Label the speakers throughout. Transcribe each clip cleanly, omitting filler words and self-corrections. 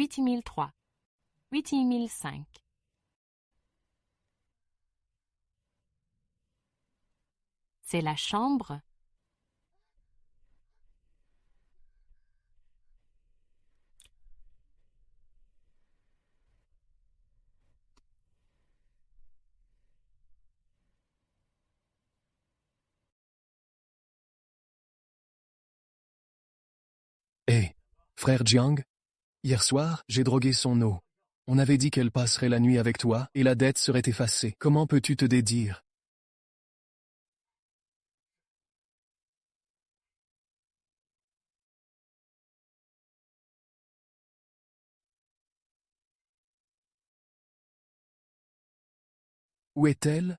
Speaker 1: 8003, 8005. C'est la chambre.
Speaker 2: Hé, frère Jiang, hier soir, j'ai drogué son eau. On avait dit qu'elle passerait la nuit avec toi et la dette serait effacée. Comment peux-tu te dédire? Où est-elle?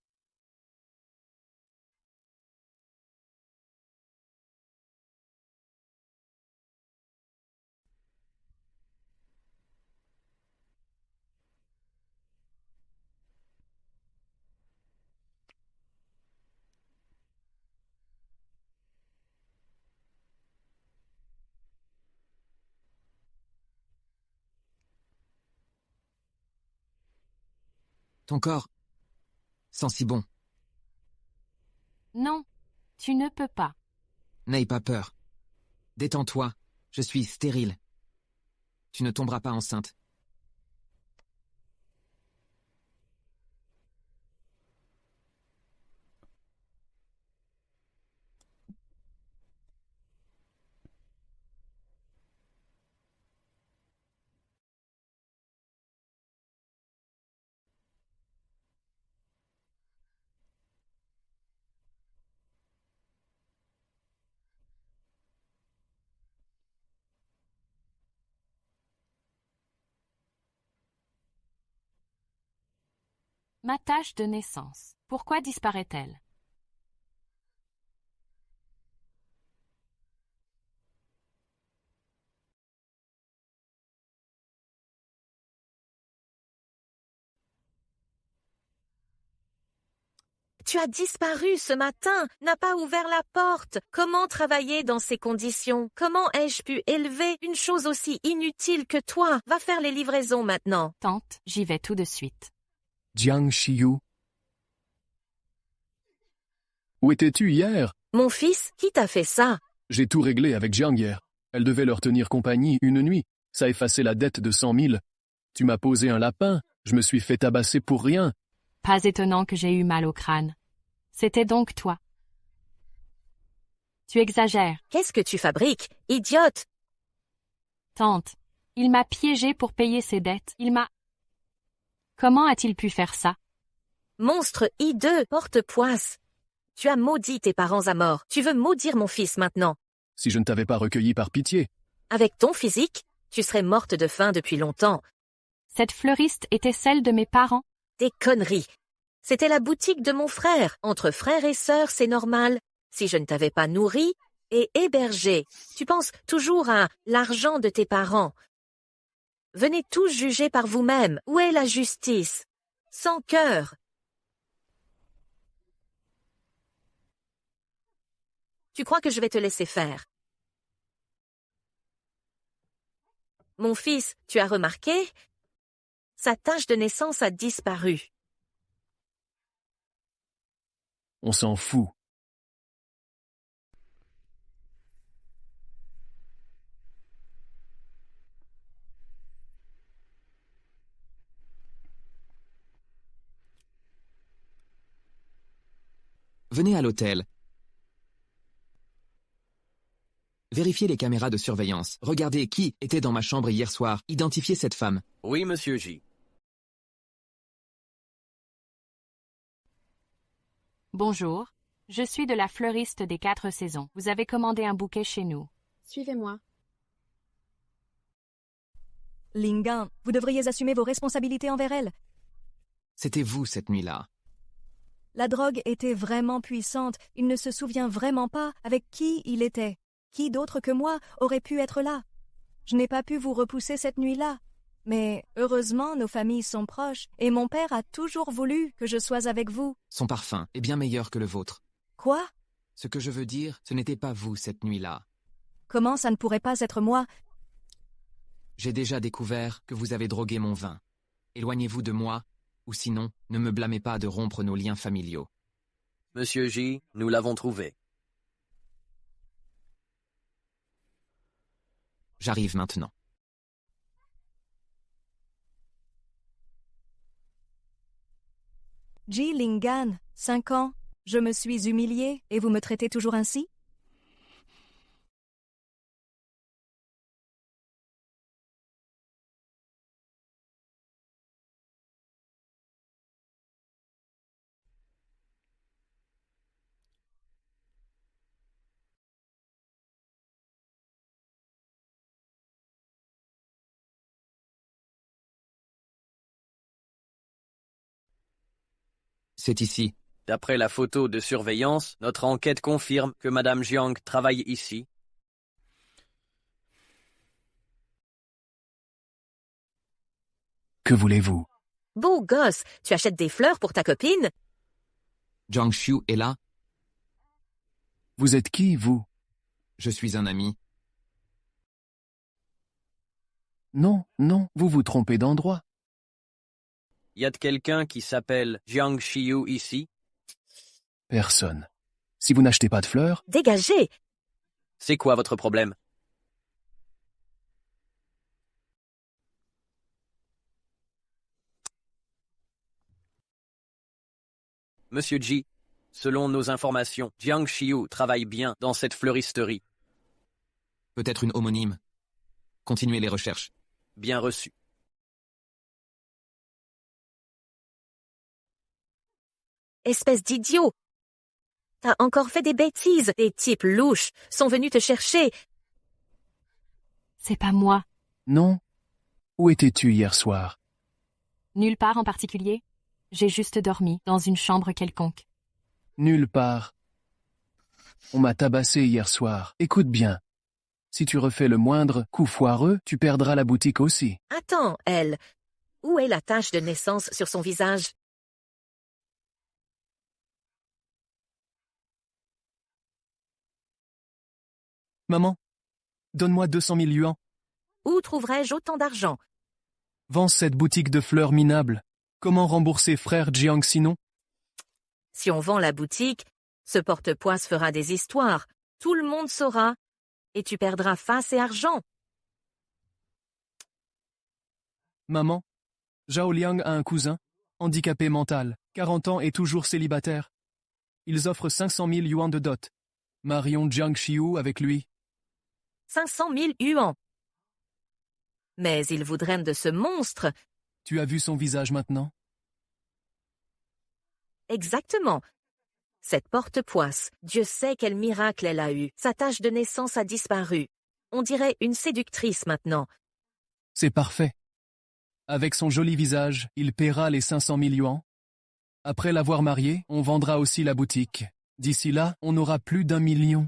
Speaker 3: Ton corps sent si bon.
Speaker 1: Non, tu ne peux pas.
Speaker 3: N'aie pas peur. Détends-toi, je suis stérile. Tu ne tomberas pas enceinte.
Speaker 1: Ma tâche de naissance. Pourquoi disparaît-elle?
Speaker 4: Tu as disparu ce matin, n'a pas ouvert la porte. Comment travailler dans ces conditions? Comment ai-je pu élever une chose aussi inutile que toi? Va faire les livraisons maintenant.
Speaker 1: Tante, j'y vais tout de suite.
Speaker 2: Jiang Shiyu. Où étais-tu hier?
Speaker 4: Mon fils, qui t'a fait ça?
Speaker 2: J'ai tout réglé avec Jiang hier. Elle devait leur tenir compagnie une nuit. Ça a effacé la dette de 100 000. Tu m'as posé un lapin. Je me suis fait tabasser pour rien.
Speaker 1: Pas étonnant que j'ai eu mal au crâne. C'était donc toi. Tu exagères.
Speaker 4: Qu'est-ce que tu fabriques? Idiote!
Speaker 1: Tante, il m'a piégé pour payer ses dettes. Comment a-t-il pu faire ça?
Speaker 4: Monstre hideux, porte-poisse. Tu as maudit tes parents à mort. Tu veux maudire mon fils maintenant.
Speaker 2: Si je ne t'avais pas recueilli par pitié.
Speaker 4: Avec ton physique, tu serais morte de faim depuis longtemps.
Speaker 1: Cette fleuriste était celle de mes parents.
Speaker 4: Des conneries. C'était la boutique de mon frère. Entre frères et sœurs, c'est normal. Si je ne t'avais pas nourri et hébergé, tu penses toujours à l'argent de tes parents. Venez tous juger par vous-même. Où est la justice? Sans cœur. Tu crois que je vais te laisser faire? Mon fils, tu as remarqué? Sa tache de naissance a disparu.
Speaker 2: On s'en fout.
Speaker 3: Venez à l'hôtel. Vérifiez les caméras de surveillance. Regardez qui était dans ma chambre hier soir. Identifiez cette femme.
Speaker 5: Oui, monsieur J.
Speaker 1: Bonjour, je suis de la fleuriste des 4 saisons. Vous avez commandé un bouquet chez nous.
Speaker 6: Suivez-moi.
Speaker 7: Lingan, vous devriez assumer vos responsabilités envers elle.
Speaker 3: C'était vous cette nuit-là.
Speaker 7: La drogue était vraiment puissante. Il ne se souvient vraiment pas avec qui il était. Qui d'autre que moi aurait pu être là? Je n'ai pas pu vous repousser cette nuit-là. Mais heureusement, nos familles sont proches et mon père a toujours voulu que je sois avec vous.
Speaker 3: Son parfum est bien meilleur que le vôtre.
Speaker 7: Quoi?
Speaker 3: Ce que je veux dire, ce n'était pas vous cette nuit-là.
Speaker 7: Comment ça ne pourrait pas être moi?
Speaker 3: J'ai déjà découvert que vous avez drogué mon vin. Éloignez-vous de moi, ou sinon, ne me blâmez pas de rompre nos liens familiaux.
Speaker 5: Monsieur J, nous l'avons trouvé.
Speaker 3: J'arrive maintenant.
Speaker 7: Ji Lingan, 5 ans. Je me suis humiliée et vous me traitez toujours ainsi?
Speaker 3: C'est ici.
Speaker 5: D'après la photo de surveillance, notre enquête confirme que Madame Jiang travaille ici.
Speaker 2: Que voulez-vous?
Speaker 4: Beau gosse, tu achètes des fleurs pour ta copine?
Speaker 3: Jiang Xiu est là.
Speaker 2: Vous êtes qui, vous?
Speaker 3: Je suis un ami.
Speaker 2: Non, non, vous vous trompez d'endroit.
Speaker 5: Y a quelqu'un qui s'appelle Jiang Xiu ici?
Speaker 2: Personne. Si vous n'achetez pas de fleurs,
Speaker 4: Dégagez!
Speaker 5: C'est quoi votre problème? Monsieur Ji, selon nos informations, Jiang Xiu travaille bien dans cette fleuristerie.
Speaker 3: Peut-être une homonyme. Continuez les recherches.
Speaker 5: Bien reçu.
Speaker 4: Espèce d'idiot! T'as encore fait des bêtises. Des types louches sont venus te chercher.
Speaker 1: C'est pas moi.
Speaker 2: non. Où étais-tu hier soir?
Speaker 1: Nulle part en particulier. J'ai juste dormi dans une chambre quelconque.
Speaker 2: Nulle part. On m'a tabassé hier soir. Écoute bien. Si tu refais le moindre coup foireux, tu perdras la boutique aussi.
Speaker 4: Attends, elle. Où est la tache de naissance sur son visage?
Speaker 2: Maman, donne-moi 200 000 yuans.
Speaker 4: Où trouverais-je autant d'argent?
Speaker 2: Vends cette boutique de fleurs minables. Comment rembourser frère Jiang sinon?
Speaker 4: Si on vend la boutique, ce porte-poisse fera des histoires. Tout le monde saura. Et tu perdras face et argent.
Speaker 2: Maman, Zhao Liang a un cousin, handicapé mental, 40 ans et toujours célibataire. Ils offrent 500 000 yuans de dot. Marions Jiang Xiu avec lui.
Speaker 4: 500 000 yuans. Mais ils voudraient de ce monstre.
Speaker 2: Tu as vu son visage maintenant?
Speaker 4: Exactement. Cette porte-poisse, Dieu sait quel miracle elle a eu. Sa tache de naissance a disparu. On dirait une séductrice maintenant.
Speaker 2: C'est parfait. Avec son joli visage, il paiera les 500 000 yuans. Après l'avoir mariée, on vendra aussi la boutique. D'ici là, on aura plus d'1 million.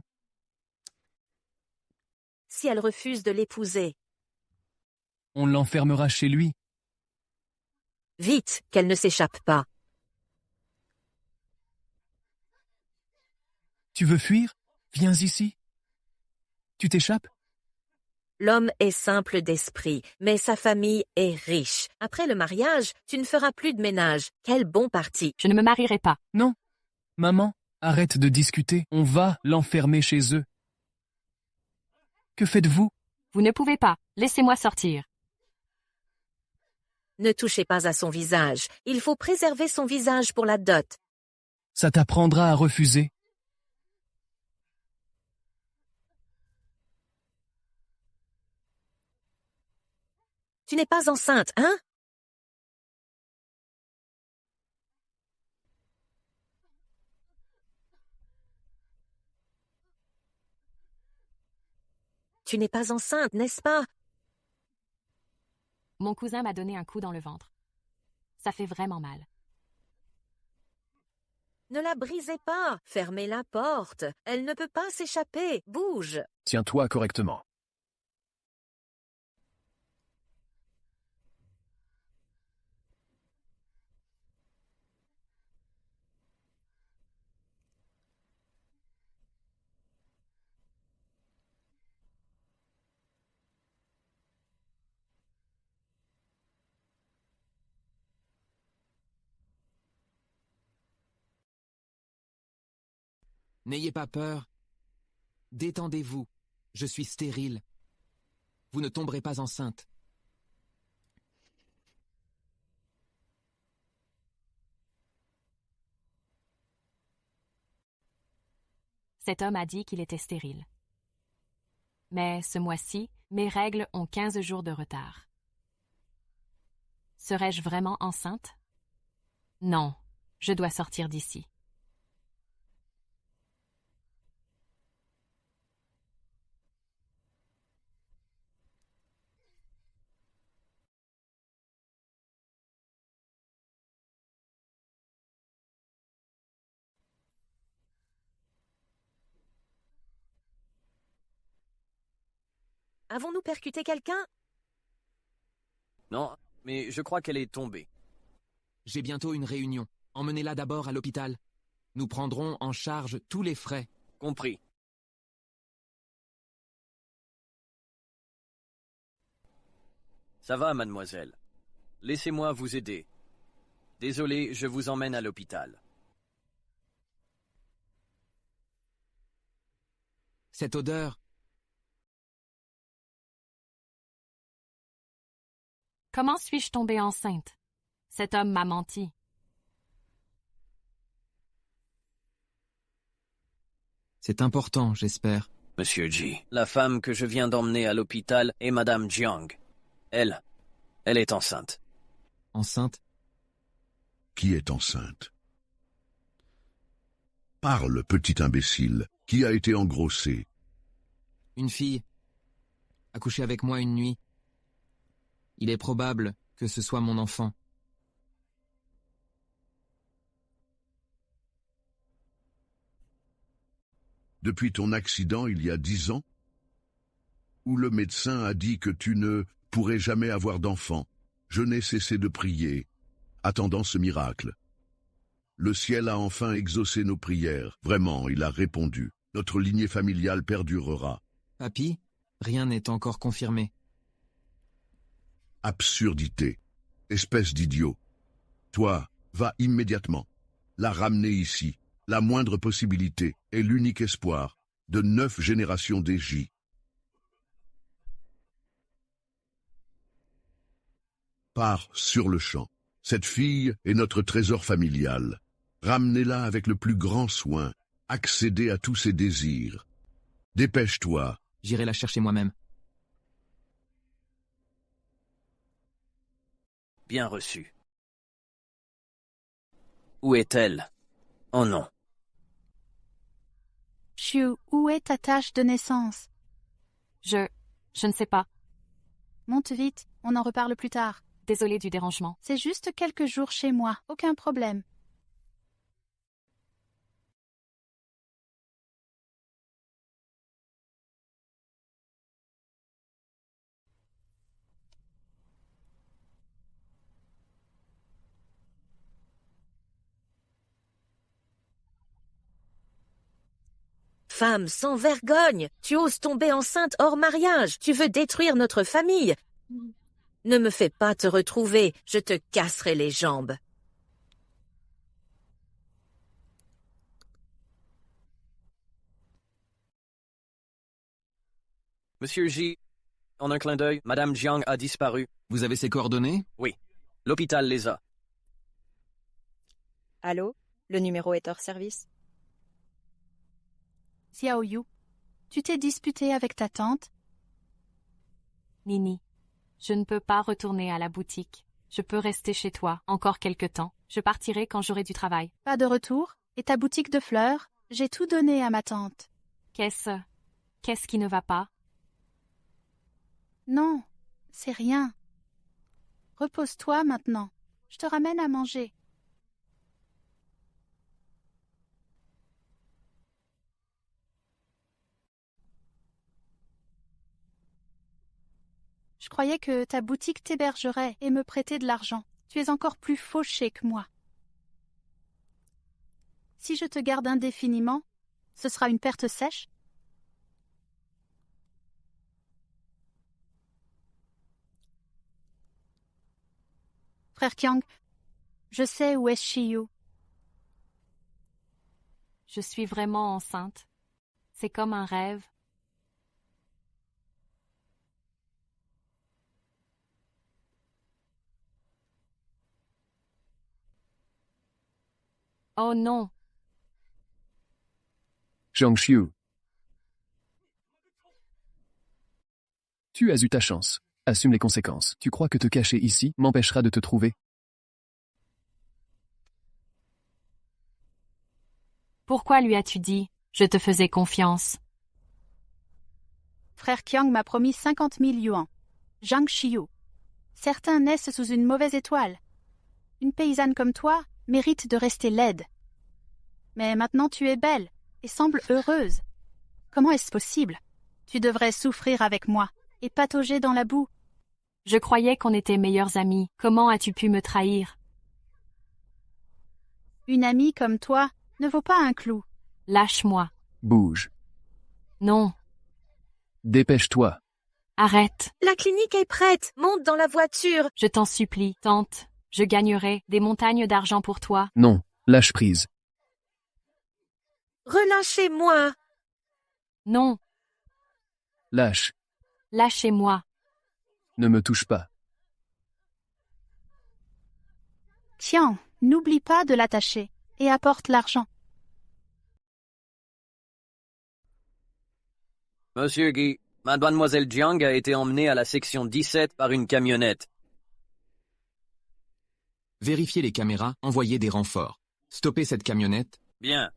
Speaker 4: Si elle refuse de l'épouser,
Speaker 2: On l'enfermera chez lui.
Speaker 4: vite, qu'elle ne s'échappe pas.
Speaker 2: Tu veux fuir? Viens ici. Tu t'échappes?
Speaker 4: L'homme est simple d'esprit, mais sa famille est riche. Après le mariage, tu ne feras plus de ménage. Quel bon parti.
Speaker 1: Je ne me marierai pas.
Speaker 2: Non. Maman, arrête de discuter. On va l'enfermer chez eux. Que faites-vous?
Speaker 1: Vous ne pouvez pas. Laissez-moi sortir.
Speaker 4: Ne touchez pas à son visage. Il faut préserver son visage pour la dot.
Speaker 2: Ça t'apprendra à refuser.
Speaker 4: Tu n'es pas enceinte, hein? Tu n'es pas enceinte, n'est-ce pas?
Speaker 1: Mon cousin m'a donné un coup dans le ventre. Ça fait vraiment mal.
Speaker 4: Ne la brisez pas. Fermez la porte. Elle ne peut pas s'échapper. Bouge.
Speaker 2: Tiens-toi correctement.
Speaker 3: N'ayez pas peur. Détendez-vous. Je suis stérile. Vous ne tomberez pas enceinte.
Speaker 1: Cet homme a dit qu'il était stérile. Mais ce mois-ci, mes règles ont 15 jours de retard. Serais-je vraiment enceinte? Non, je dois sortir d'ici.
Speaker 4: Avons-nous percuté quelqu'un?
Speaker 5: Non, mais je crois qu'elle est tombée.
Speaker 3: J'ai bientôt une réunion. Emmenez-la d'abord à l'hôpital. Nous prendrons en charge tous les frais.
Speaker 5: Compris. Ça va, mademoiselle. Laissez-moi vous aider. Désolé, je vous emmène à l'hôpital.
Speaker 3: Cette odeur,
Speaker 1: Comment suis-je tombée enceinte? Cet homme m'a menti.
Speaker 3: c'est important, j'espère.
Speaker 5: Monsieur Ji, la femme que je viens d'emmener à l'hôpital est Madame Jiang. Elle est enceinte.
Speaker 3: Enceinte?
Speaker 6: Qui est enceinte? Parle, petit imbécile. Qui a été engrossé?
Speaker 3: Une fille a couché avec moi une nuit. Il est probable que ce soit mon enfant.
Speaker 6: Depuis ton accident il y a 10 ans? Où le médecin a dit que tu ne pourrais jamais avoir d'enfant. Je n'ai cessé de prier, attendant ce miracle. Le ciel a enfin exaucé nos prières. Vraiment, il a répondu. Notre lignée familiale perdurera.
Speaker 3: Papy, rien n'est encore confirmé.
Speaker 6: Absurdité. Espèce d'idiot. Toi, va immédiatement. La ramener ici. La moindre possibilité est l'unique espoir de 9 générations d'Égy. Pars sur le champ. Cette fille est notre trésor familial. Ramenez-la avec le plus grand soin. Accédez à tous ses désirs. Dépêche-toi.
Speaker 3: J'irai la chercher moi-même.
Speaker 5: Bien reçu. Où est-elle? Oh non.
Speaker 8: Xiu, où est ta tâche de naissance?
Speaker 1: Je ne sais pas.
Speaker 8: Monte vite, on en reparle plus tard.
Speaker 1: Désolée du dérangement.
Speaker 8: C'est juste quelques jours chez moi, aucun problème.
Speaker 4: Femme sans vergogne, tu oses tomber enceinte hors mariage, tu veux détruire notre famille. Ne me fais pas te retrouver, je te casserai les jambes.
Speaker 5: Monsieur Ji, en un clin d'œil, Madame Jiang a disparu.
Speaker 3: Vous avez ses coordonnées?
Speaker 5: Oui, l'hôpital les a.
Speaker 9: Allô? Le numéro est hors service.
Speaker 8: Xiao Yu, tu t'es disputé avec ta tante?
Speaker 1: Nini, je ne peux pas retourner à la boutique. Je peux rester chez toi encore quelque temps. Je partirai quand j'aurai du travail.
Speaker 8: Pas de retour? Et ta boutique de fleurs? J'ai tout donné à ma tante.
Speaker 1: Qu'est-ce qui ne va pas?
Speaker 8: Non, c'est rien. Repose-toi maintenant. Je te ramène à manger. Je croyais que ta boutique t'hébergerait et me prêtait de l'argent. Tu es encore plus fauché que moi. Si je te garde indéfiniment, ce sera une perte sèche. Frère Qiang, je sais où est Shiyu.
Speaker 1: Je suis vraiment enceinte. C'est comme un rêve. Oh non,
Speaker 2: Jiang Xiu. Tu as eu ta chance. Assume les conséquences. Tu crois que te cacher ici m'empêchera de te trouver?
Speaker 1: pourquoi lui as-tu dit? Je te faisais confiance.
Speaker 8: Frère Qiang m'a promis 50 000 yuans. Jiang Xiu. Certains naissent sous une mauvaise étoile. Une paysanne comme toi mérite de rester laide. Mais maintenant tu es belle et sembles heureuse. Comment est-ce possible? Tu devrais souffrir avec moi et patauger dans la boue.
Speaker 1: Je croyais qu'on était meilleurs amis. Comment as-tu pu me trahir?
Speaker 8: Une amie comme toi ne vaut pas un clou.
Speaker 1: Lâche-moi.
Speaker 2: Bouge.
Speaker 1: Non,
Speaker 2: Dépêche-toi.
Speaker 1: arrête.
Speaker 4: La clinique est prête. Monte dans la voiture.
Speaker 1: Je t'en supplie, tante. Je gagnerai des montagnes d'argent pour toi.
Speaker 2: Non, lâche prise.
Speaker 4: Relâchez-moi.
Speaker 1: Non,
Speaker 2: Lâche.
Speaker 1: lâchez-moi.
Speaker 2: Ne me touche pas.
Speaker 8: Qiang, n'oublie pas de l'attacher et apporte l'argent.
Speaker 5: Monsieur Guy, mademoiselle Jiang a été emmenée à la section 17 par une camionnette.
Speaker 3: Vérifiez les caméras, envoyez des renforts. Stoppez cette camionnette.
Speaker 5: Bien.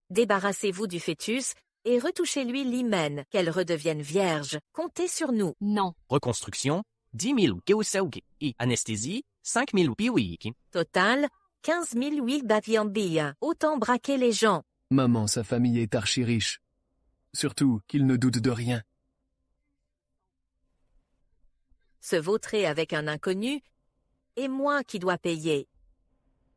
Speaker 4: Débarrassez-vous du fœtus et retouchez-lui l'hymen, qu'elle redevienne vierge. Comptez sur nous.
Speaker 1: Non,
Speaker 10: Reconstruction, 10 000 geusaugi. Anesthésie, 5 000 piwiki.
Speaker 4: Total, 15 000 huiles batiambia. Autant braquer les gens.
Speaker 2: Maman, sa famille est archi riche. Surtout qu'il ne doute de rien.
Speaker 4: Se vautrer avec un inconnu, et moi qui dois payer.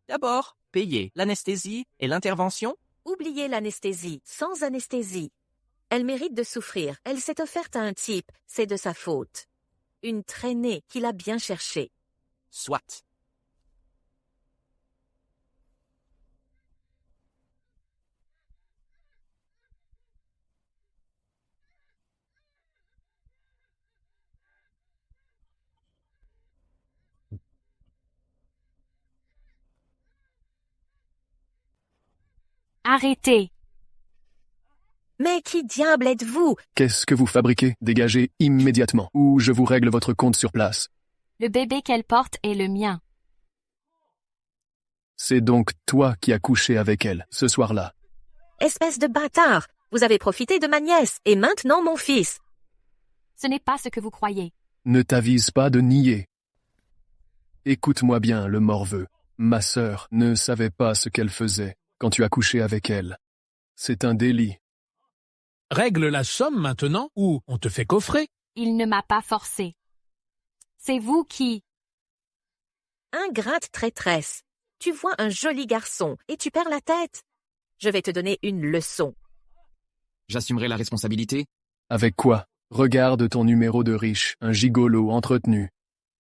Speaker 10: D'abord, payer l'anesthésie et l'intervention.
Speaker 4: Oubliez l'anesthésie, sans anesthésie. Elle mérite de souffrir. Elle s'est offerte à un type, c'est de sa faute. Une traînée qu'il a bien cherchée.
Speaker 10: Soit.
Speaker 1: arrêtez.
Speaker 4: Mais qui diable êtes-vous?
Speaker 2: Qu'est-ce que vous fabriquez? Dégagez immédiatement, ou je vous règle votre compte sur place.
Speaker 1: Le bébé qu'elle porte est le mien.
Speaker 2: C'est donc toi qui as couché avec elle, ce soir-là.
Speaker 4: Espèce de bâtard! Vous avez profité de ma nièce, et maintenant mon fils.
Speaker 1: Ce n'est pas ce que vous croyez.
Speaker 2: Ne t'avise pas de nier. Écoute-moi bien, le morveux. Ma sœur ne savait pas ce qu'elle faisait quand tu as couché avec elle. C'est un délit.
Speaker 11: Règle la somme maintenant ou on te fait coffrer.
Speaker 1: Il ne m'a pas forcé. C'est vous qui...
Speaker 4: Ingrate traîtresse. Tu vois un joli garçon, et tu perds la tête. Je vais te donner une leçon.
Speaker 3: J'assumerai la responsabilité.
Speaker 2: Avec quoi? Regarde ton numéro de riche, un gigolo entretenu.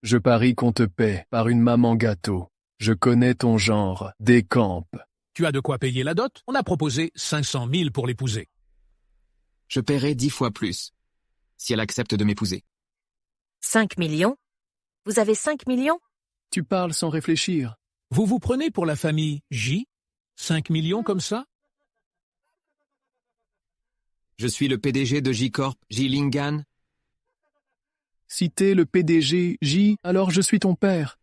Speaker 2: Je parie qu'on te paie par une maman gâteau. Je connais ton genre, décampe.
Speaker 11: Tu as de quoi payer la dot? On a proposé 500 000 pour l'épouser.
Speaker 3: Je paierai 10 fois plus, si elle accepte de m'épouser.
Speaker 4: 5 millions? Vous avez 5 millions?
Speaker 2: Tu parles sans réfléchir.
Speaker 11: Vous vous prenez pour la famille J? 5 millions comme ça?
Speaker 3: Je suis le PDG de J-Corp, J-Lingan.
Speaker 2: Si t'es le PDG J, alors je suis ton père.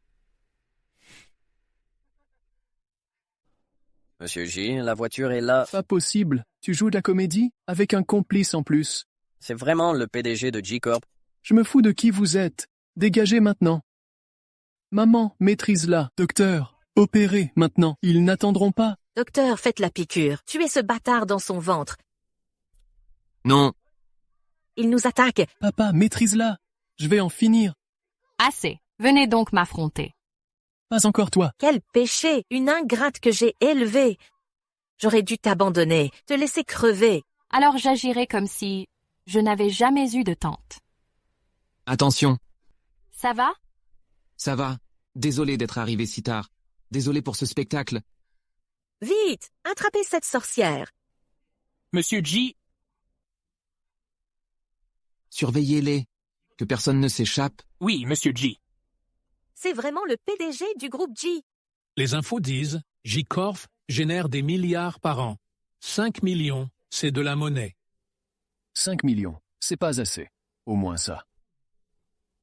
Speaker 5: Monsieur J, la voiture est là.
Speaker 2: Pas possible. Tu joues de la comédie avec un complice en plus.
Speaker 5: C'est vraiment le PDG de J-Corp.
Speaker 2: Je me fous de qui vous êtes. Dégagez maintenant. Maman, maîtrise-la. Docteur, opérez maintenant. Ils n'attendront pas.
Speaker 4: Docteur, faites la piqûre. Tuez ce bâtard dans son ventre.
Speaker 3: Non,
Speaker 4: Il nous attaque.
Speaker 2: Papa, maîtrise-la. Je vais en finir.
Speaker 1: Assez. Venez donc m'affronter.
Speaker 2: Pas encore toi.
Speaker 4: Quel péché! Une ingrate que j'ai élevée. J'aurais dû t'abandonner, te laisser crever.
Speaker 1: Alors j'agirai comme si je n'avais jamais eu de tante.
Speaker 3: attention,
Speaker 1: Ça va?
Speaker 3: ça va. Désolé d'être arrivé si tard. Désolé pour ce spectacle.
Speaker 4: Vite, attrapez cette sorcière.
Speaker 11: Monsieur G,
Speaker 3: Surveillez-les. Que personne ne s'échappe.
Speaker 11: oui, Monsieur G.
Speaker 4: C'est vraiment le PDG du groupe G.
Speaker 11: Les infos disent, J-Corp génère des milliards par an. 5 millions, c'est de la monnaie.
Speaker 2: 5 millions, c'est pas assez. Au moins ça.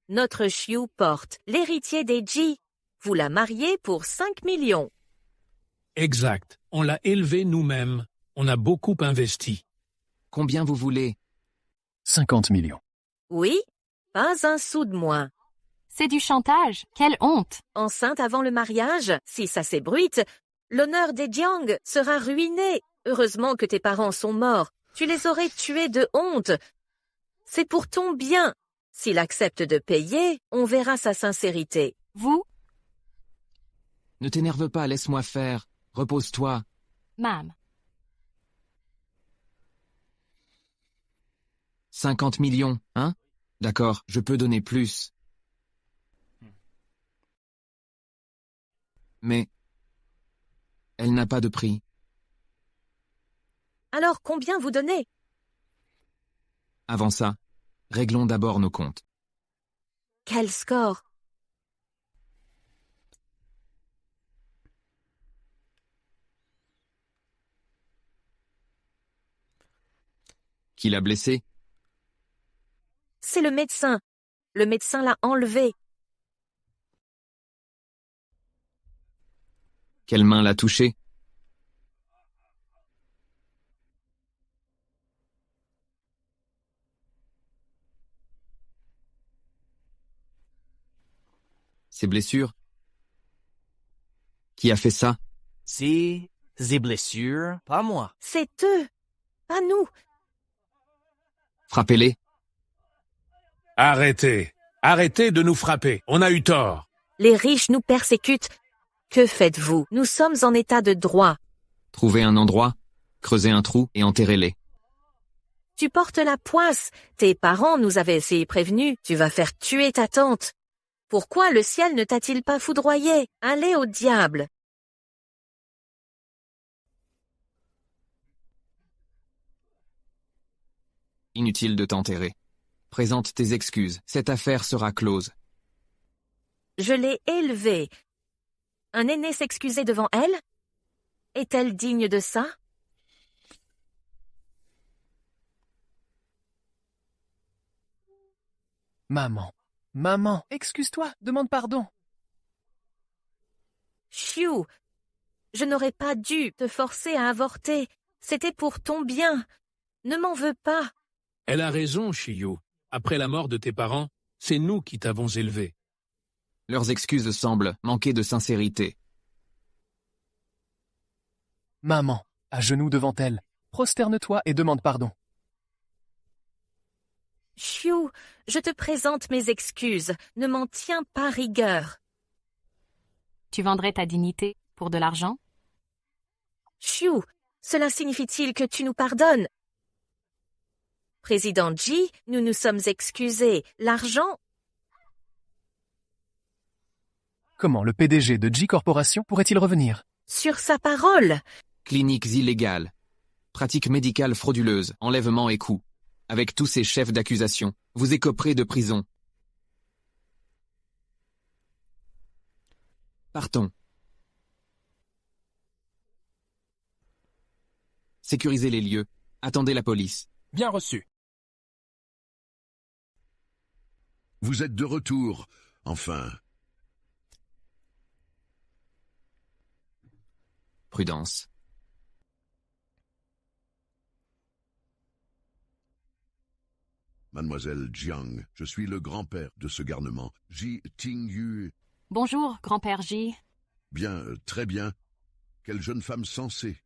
Speaker 4: Notre Xiu porte l'héritier des G. Vous la mariez pour 5 millions.
Speaker 11: Exact. On l'a élevé nous-mêmes. On a beaucoup investi.
Speaker 3: Combien vous voulez?
Speaker 2: 50 millions.
Speaker 4: Oui, pas un sou de moins.
Speaker 1: C'est du chantage. Quelle honte.
Speaker 4: Enceinte avant le mariage, si ça s'ébruite, l'honneur des Jiang sera ruiné. Heureusement que tes parents sont morts. Tu les aurais tués de honte. C'est pour ton bien. S'il accepte de payer, on verra sa sincérité.
Speaker 1: Vous,
Speaker 3: Ne t'énerve pas, laisse-moi faire. Repose-toi.
Speaker 1: Mam.
Speaker 3: 50 millions, hein? D'accord, je peux donner plus. Mais elle n'a pas de prix.
Speaker 4: Alors combien vous donnez?
Speaker 3: Avant ça, réglons d'abord nos comptes.
Speaker 4: Quel score?
Speaker 3: Qui l'a blessé?
Speaker 4: C'est le médecin. Le médecin l'a enlevé.
Speaker 3: Quelle main l'a touché? Ses blessures? Qui a fait ça?
Speaker 10: C'est des blessures, pas moi.
Speaker 4: C'est eux, pas nous.
Speaker 3: Frappez-les.
Speaker 11: Arrêtez. Arrêtez de nous frapper. On a eu tort.
Speaker 4: Les riches nous persécutent. Que faites-vous? Nous sommes en état de droit.
Speaker 3: Trouvez un endroit, creusez un trou et enterrez-les.
Speaker 4: Tu portes la poisse. Tes parents nous avaient essayé prévenus. Tu vas faire tuer ta tante. Pourquoi le ciel ne t'a-t-il pas foudroyé? Allez au diable.
Speaker 3: Inutile de t'enterrer. Présente tes excuses. Cette affaire sera close.
Speaker 4: Je l'ai élevée. Un aîné s'excuser devant elle? Est-elle digne de ça?
Speaker 2: Maman. Maman, excuse-toi, demande pardon.
Speaker 4: Xiu, je n'aurais pas dû te forcer à avorter. C'était pour ton bien. Ne m'en veux pas.
Speaker 11: Elle a raison, Shiyu. Après la mort de tes parents, c'est nous qui t'avons élevé.
Speaker 3: Leurs excuses semblent manquer de sincérité.
Speaker 2: Maman, à genoux devant elle, prosterne-toi et demande pardon.
Speaker 4: Xiu, je te présente mes excuses. Ne m'en tiens pas rigueur.
Speaker 1: Tu vendrais ta dignité pour de l'argent?
Speaker 4: Xiu, cela signifie-t-il que tu nous pardonnes? Président Ji, nous nous sommes excusés. L'argent?
Speaker 2: Comment le PDG de G Corporation pourrait-il revenir?
Speaker 4: Sur sa parole.
Speaker 3: Cliniques illégales. Pratiques médicales frauduleuses, enlèvements et coups. Avec tous ces chefs d'accusation, vous écoperez de prison. Partons. Sécurisez les lieux. Attendez la police.
Speaker 11: Bien reçu.
Speaker 6: Vous êtes de retour, enfin.
Speaker 3: Prudence.
Speaker 6: Mademoiselle Jiang, je suis le grand-père de ce garnement. Ji Ting-yu.
Speaker 1: Bonjour, grand-père J.
Speaker 6: Bien, très bien. Quelle jeune femme sensée.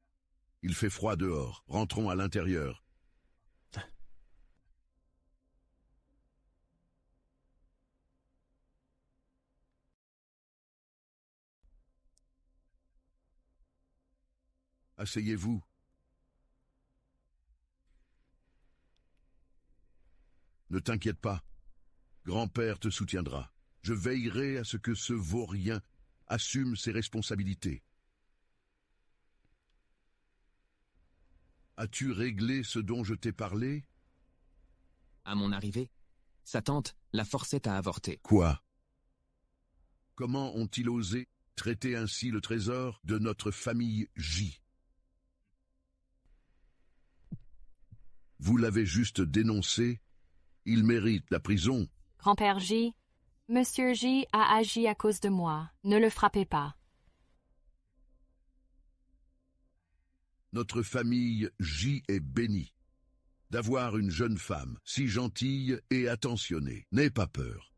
Speaker 6: Il fait froid dehors. Rentrons à l'intérieur. Asseyez-vous. Ne t'inquiète pas. Grand-père te soutiendra. Je veillerai à ce que ce vaurien assume ses responsabilités. As-tu réglé ce dont je t'ai parlé?
Speaker 3: À mon arrivée, sa tante la forçait à avorter.
Speaker 6: Quoi? Comment ont-ils osé traiter ainsi le trésor de notre famille J? Vous l'avez juste dénoncé. Il mérite la prison.
Speaker 1: Grand-père J, Monsieur J a agi à cause de moi. Ne le frappez pas.
Speaker 6: Notre famille J est bénie d'avoir une jeune femme si gentille et attentionnée. N'aie pas peur.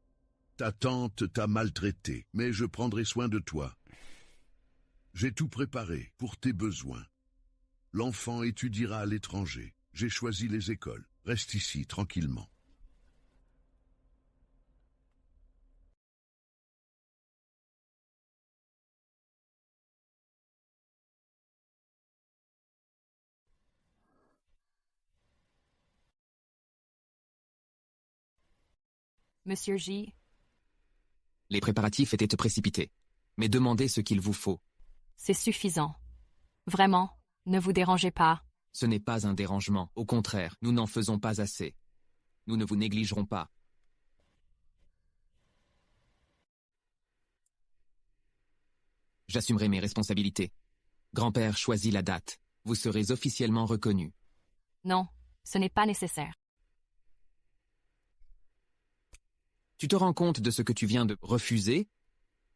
Speaker 6: Ta tante t'a maltraité, mais je prendrai soin de toi. J'ai tout préparé pour tes besoins. L'enfant étudiera à l'étranger. J'ai choisi les écoles. Reste ici, tranquillement.
Speaker 1: Monsieur J,
Speaker 3: Les préparatifs étaient précipités, mais demandez ce qu'il vous faut.
Speaker 1: c'est suffisant. Vraiment, ne vous dérangez pas.
Speaker 3: Ce n'est pas un dérangement, au contraire, nous n'en faisons pas assez. Nous ne vous négligerons pas. J'assumerai mes responsabilités. Grand-père choisit la date. Vous serez officiellement reconnu.
Speaker 1: Non, ce n'est pas nécessaire.
Speaker 3: Tu te rends compte de ce que tu viens de refuser?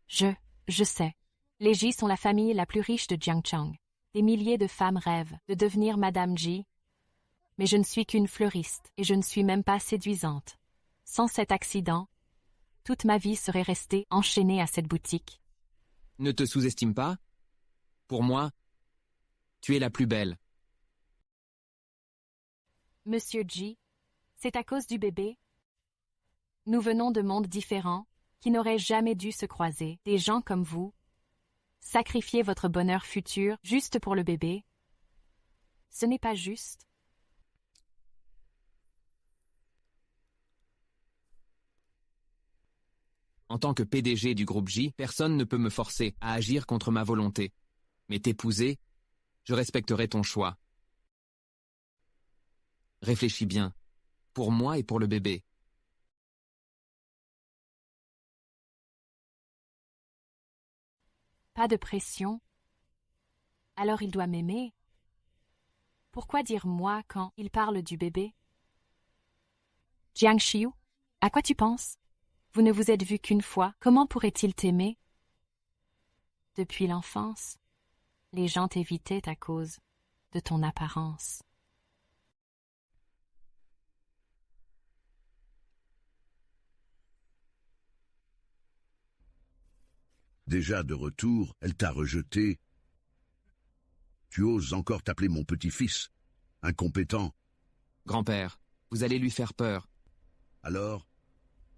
Speaker 1: Je sais. Les J sont la famille la plus riche de Jiangchang. Des milliers de femmes rêvent de devenir Madame J. Mais je ne suis qu'une fleuriste et je ne suis même pas séduisante. Sans cet accident, toute ma vie serait restée enchaînée à cette boutique.
Speaker 3: Ne te sous-estime pas. Pour moi, tu es la plus belle.
Speaker 1: Monsieur J, c'est à cause du bébé? Nous venons de mondes différents qui n'auraient jamais dû se croiser. Des gens comme vous. Sacrifier votre bonheur futur juste pour le bébé. Ce n'est pas juste.
Speaker 3: En tant que PDG du groupe J, personne ne peut me forcer à agir contre ma volonté. Mais t'épouser, je respecterai ton choix. Réfléchis bien, pour moi et pour le bébé.
Speaker 1: Pas de pression. Alors il doit m'aimer. Pourquoi dire moi quand il parle du bébé? Jiang Xiu, à quoi tu penses? Vous ne vous êtes vu qu'une fois, comment pourrait-il t'aimer? Depuis l'enfance, les gens t'évitaient à cause de ton apparence.
Speaker 6: Déjà de retour, elle t'a rejeté. Tu oses encore t'appeler mon petit-fils, incompétent.
Speaker 3: Grand-père, vous allez lui faire peur.
Speaker 6: Alors,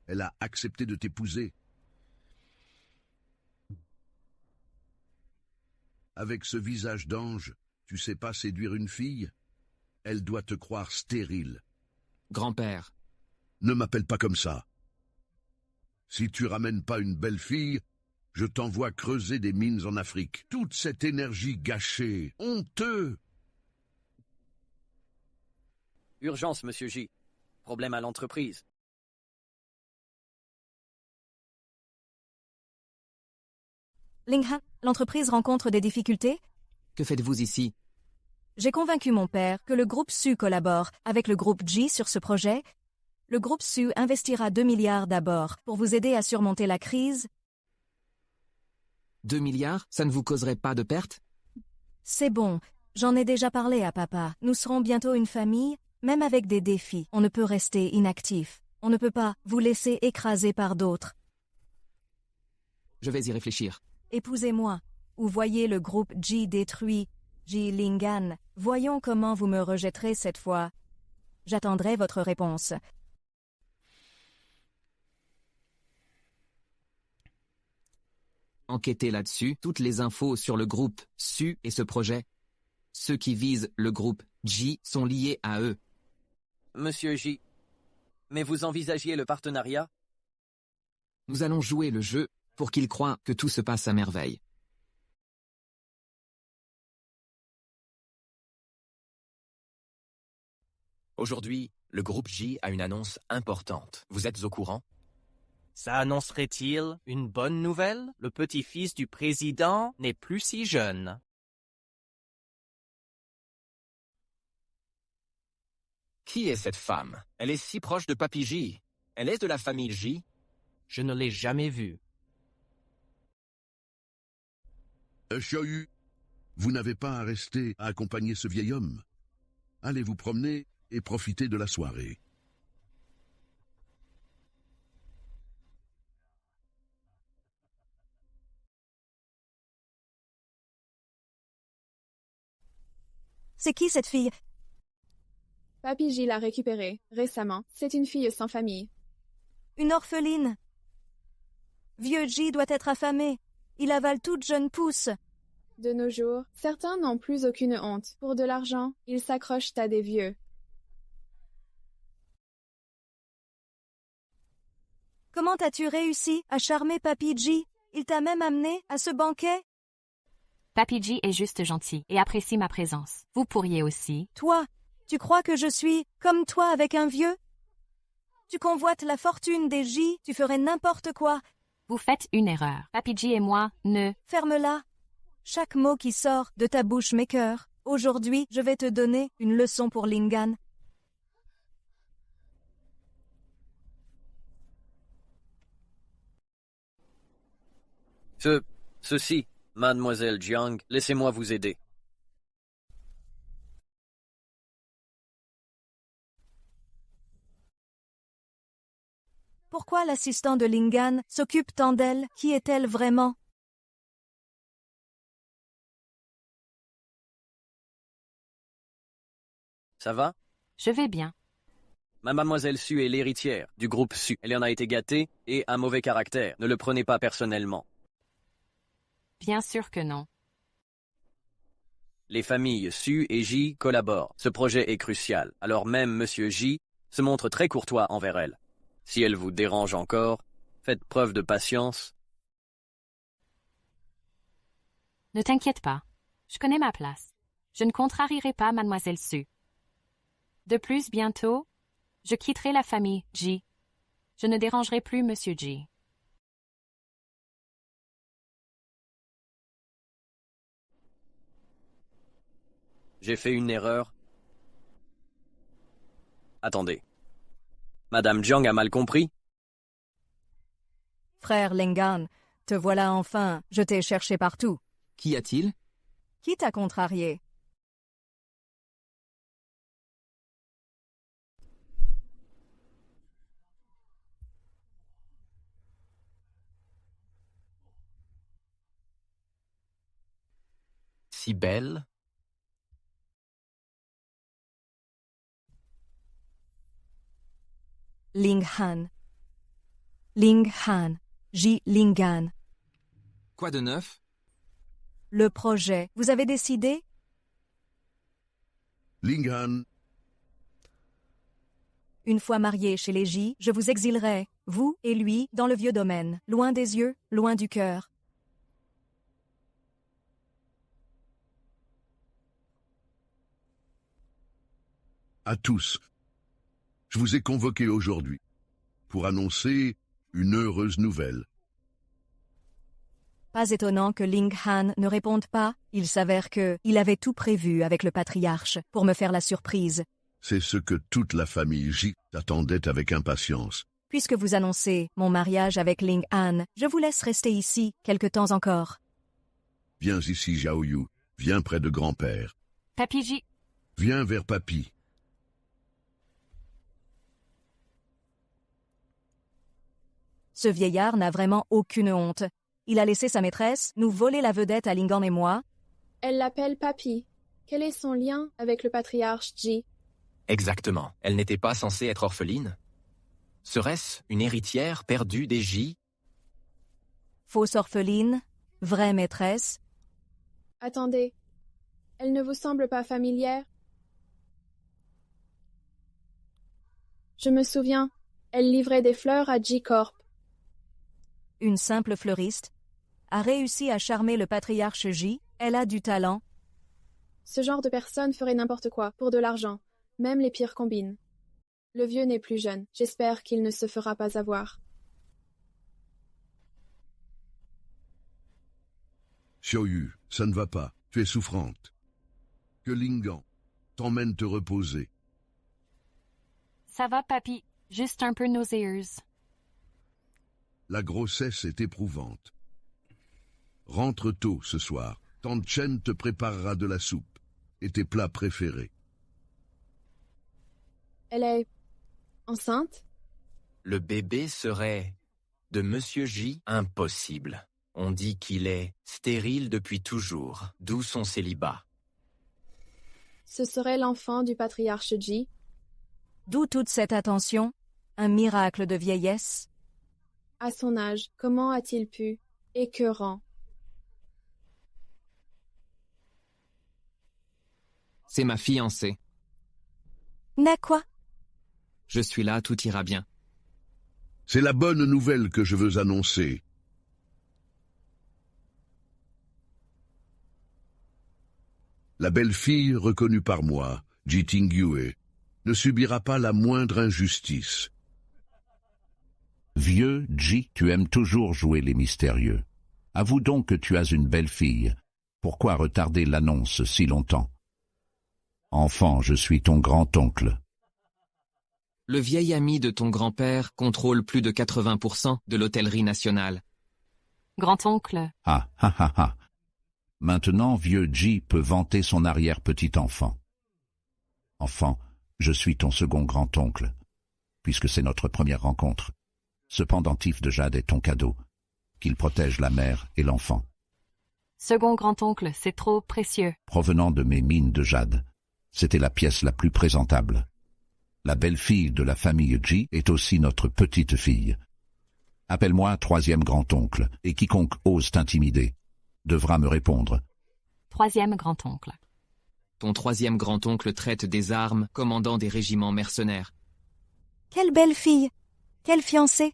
Speaker 6: elle a accepté de t'épouser. Avec ce visage d'ange, tu sais pas séduire une fille? Elle doit te croire stérile.
Speaker 3: Grand-père.
Speaker 6: Ne m'appelle pas comme ça. Si tu ramènes pas une belle fille, je t'envoie creuser des mines en Afrique. Toute cette énergie gâchée, honteux.
Speaker 5: Urgence, Monsieur J. Problème à l'entreprise.
Speaker 7: Linghan, l'entreprise rencontre des difficultés?
Speaker 3: Que faites-vous ici?
Speaker 7: J'ai convaincu mon père que le groupe SU collabore avec le groupe J sur ce projet. Le groupe SU investira 2 milliards d'abord pour vous aider à surmonter la crise.
Speaker 3: 2 milliards, ça ne vous causerait pas de perte?
Speaker 7: C'est bon, j'en ai déjà parlé à papa. Nous serons bientôt une famille, même avec des défis. On ne peut rester inactif. On ne peut pas vous laisser écraser par d'autres.
Speaker 3: Je vais y réfléchir.
Speaker 7: Épousez-moi, ou voyez le groupe J détruit, J Linghan. Voyons comment vous me rejetterez cette fois. J'attendrai votre réponse.
Speaker 3: Enquêtez là-dessus, toutes les infos sur le groupe SU et ce projet. Ceux qui visent le groupe J sont liés à eux.
Speaker 5: Monsieur J. Mais vous envisagiez le partenariat?
Speaker 3: Nous allons jouer le jeu pour qu'il croie que tout se passe à merveille.
Speaker 10: Aujourd'hui, le groupe J a une annonce importante. Vous êtes au courant? Ça annoncerait-il une bonne nouvelle? Le petit-fils du président n'est plus si jeune. Qui est cette femme? Elle est si proche de Papy J. Elle est de la famille J? Je ne l'ai jamais vue.
Speaker 6: Xiaoyu, vous n'avez pas à rester à accompagner ce vieil homme. Allez vous promener et profiter de la soirée.
Speaker 7: C'est qui cette fille?
Speaker 12: Papy J l'a récupérée, récemment. C'est une fille sans famille.
Speaker 7: Une orpheline. Vieux J doit être affamé. Il avale toute jeune pousse.
Speaker 12: De nos jours, certains n'ont plus aucune honte. Pour de l'argent, ils s'accrochent à des vieux.
Speaker 7: Comment as-tu réussi à charmer Papy J? Il t'a même amené à ce banquet?
Speaker 1: Papy J est juste gentil et apprécie ma présence. Vous pourriez aussi.
Speaker 7: Toi, tu crois que je suis comme toi avec un vieux? Tu convoites la fortune des J, tu ferais n'importe quoi.
Speaker 1: Vous faites une erreur. Papy J et moi ne...
Speaker 7: Ferme-la. Chaque mot qui sort de ta bouche m'écoeure. Aujourd'hui, je vais te donner une leçon pour Lingan.
Speaker 5: Ceci, mademoiselle Jiang, laissez-moi vous aider.
Speaker 7: Pourquoi l'assistant de Lingan s'occupe tant d'elle? Qui est-elle vraiment?
Speaker 5: Ça va?
Speaker 1: Je vais bien.
Speaker 5: Mademoiselle Su est l'héritière du groupe Su. Elle en a été gâtée et a mauvais caractère. Ne le prenez pas personnellement.
Speaker 1: Bien sûr que non.
Speaker 5: Les familles Su et J collaborent. Ce projet est crucial. Alors même Monsieur J se montre très courtois envers elle. Si elle vous dérange encore, faites preuve de patience.
Speaker 1: Ne t'inquiète pas. Je connais ma place. Je ne contrarierai pas mademoiselle Su. De plus, bientôt, je quitterai la famille J. Je ne dérangerai plus Monsieur J.
Speaker 5: J'ai fait une erreur. Attendez. Madame Jiang a mal compris?
Speaker 7: Frère Lingan, te voilà enfin. Je t'ai cherché partout.
Speaker 3: Qu'y a-t-il?
Speaker 7: Qui t'a contrarié?
Speaker 10: Si belle?
Speaker 7: Ling Han. Ling Han. J. Lingan.
Speaker 3: Quoi de neuf?
Speaker 7: Le projet. Vous avez décidé?
Speaker 6: Lingan,
Speaker 7: Une fois marié chez les J, je vous exilerai, vous et lui, dans le vieux domaine, loin des yeux, loin du cœur.
Speaker 6: à tous, je vous ai convoqués aujourd'hui pour annoncer une heureuse nouvelle.
Speaker 7: Pas étonnant que Ling Han ne réponde pas. Il s'avère il avait tout prévu avec le patriarche pour me faire la surprise.
Speaker 6: C'est ce que toute la famille J attendait avec impatience.
Speaker 7: Puisque vous annoncez mon mariage avec Ling Han, je vous laisse rester ici quelque temps encore.
Speaker 6: Viens ici, Xiaoyu. Viens près de grand-père.
Speaker 1: Papy J.
Speaker 6: Viens vers papy.
Speaker 7: Ce vieillard n'a vraiment aucune honte. Il a laissé sa maîtresse nous voler la vedette à Lingan et moi.
Speaker 12: Elle l'appelle Papy. Quel est son lien avec le patriarche J?
Speaker 10: Exactement. Elle n'était pas censée être orpheline. Serait-ce une héritière perdue des J?
Speaker 7: Fausse orpheline, vraie maîtresse.
Speaker 12: Attendez. Elle ne vous semble pas familière? Je me souviens, elle livrait des fleurs à J Corp.
Speaker 7: une simple fleuriste, a réussi à charmer le patriarche J. Elle a du talent.
Speaker 12: Ce genre de personne ferait n'importe quoi pour de l'argent, même les pires combines. Le vieux n'est plus jeune, j'espère qu'il ne se fera pas avoir.
Speaker 6: Xiaoyu, ça ne va pas, tu es souffrante. Que Lingan t'emmène te reposer.
Speaker 1: Ça va, papy, juste un peu nauséeuse.
Speaker 6: La grossesse est éprouvante. Rentre tôt ce soir. Tante Chen te préparera de la soupe et tes plats préférés.
Speaker 12: Elle est enceinte?
Speaker 10: Le bébé serait de Monsieur J. Impossible. On dit qu'il est stérile depuis toujours, d'où son célibat.
Speaker 12: Ce serait l'enfant du patriarche J.
Speaker 7: D'où toute cette attention? Un miracle de vieillesse?
Speaker 12: À son âge, comment a-t-il pu? Écœurant.
Speaker 3: C'est ma fiancée.
Speaker 7: N'a quoi?
Speaker 3: Je suis là, tout ira bien.
Speaker 6: C'est la bonne nouvelle que je veux annoncer. La belle-fille reconnue par moi, Ji Tingyue, ne subira pas la moindre injustice.
Speaker 13: Vieux Ji, tu aimes toujours jouer les mystérieux. Avoue donc que tu as une belle-fille. Pourquoi retarder l'annonce si longtemps? Enfant, je suis ton grand-oncle.
Speaker 3: Le vieil ami de ton grand-père contrôle plus de 80% de l'hôtellerie nationale.
Speaker 1: Grand-oncle.
Speaker 13: Ah, ah, ah, ah. Maintenant, vieux Ji peut vanter son arrière-petit-enfant. Enfant, je suis ton second grand-oncle, puisque c'est notre première rencontre. Ce pendentif de jade est ton cadeau, qu'il protège la mère et l'enfant.
Speaker 1: Second grand-oncle, c'est trop précieux.
Speaker 13: Provenant de mes mines de jade, c'était la pièce la plus présentable. La belle-fille de la famille Ji est aussi notre petite-fille. Appelle-moi troisième grand-oncle, et quiconque ose t'intimider devra me répondre.
Speaker 1: Troisième grand-oncle.
Speaker 3: Ton troisième grand-oncle traite des armes, commandant des régiments mercenaires.
Speaker 7: Quelle belle fille! Quelle fiancée!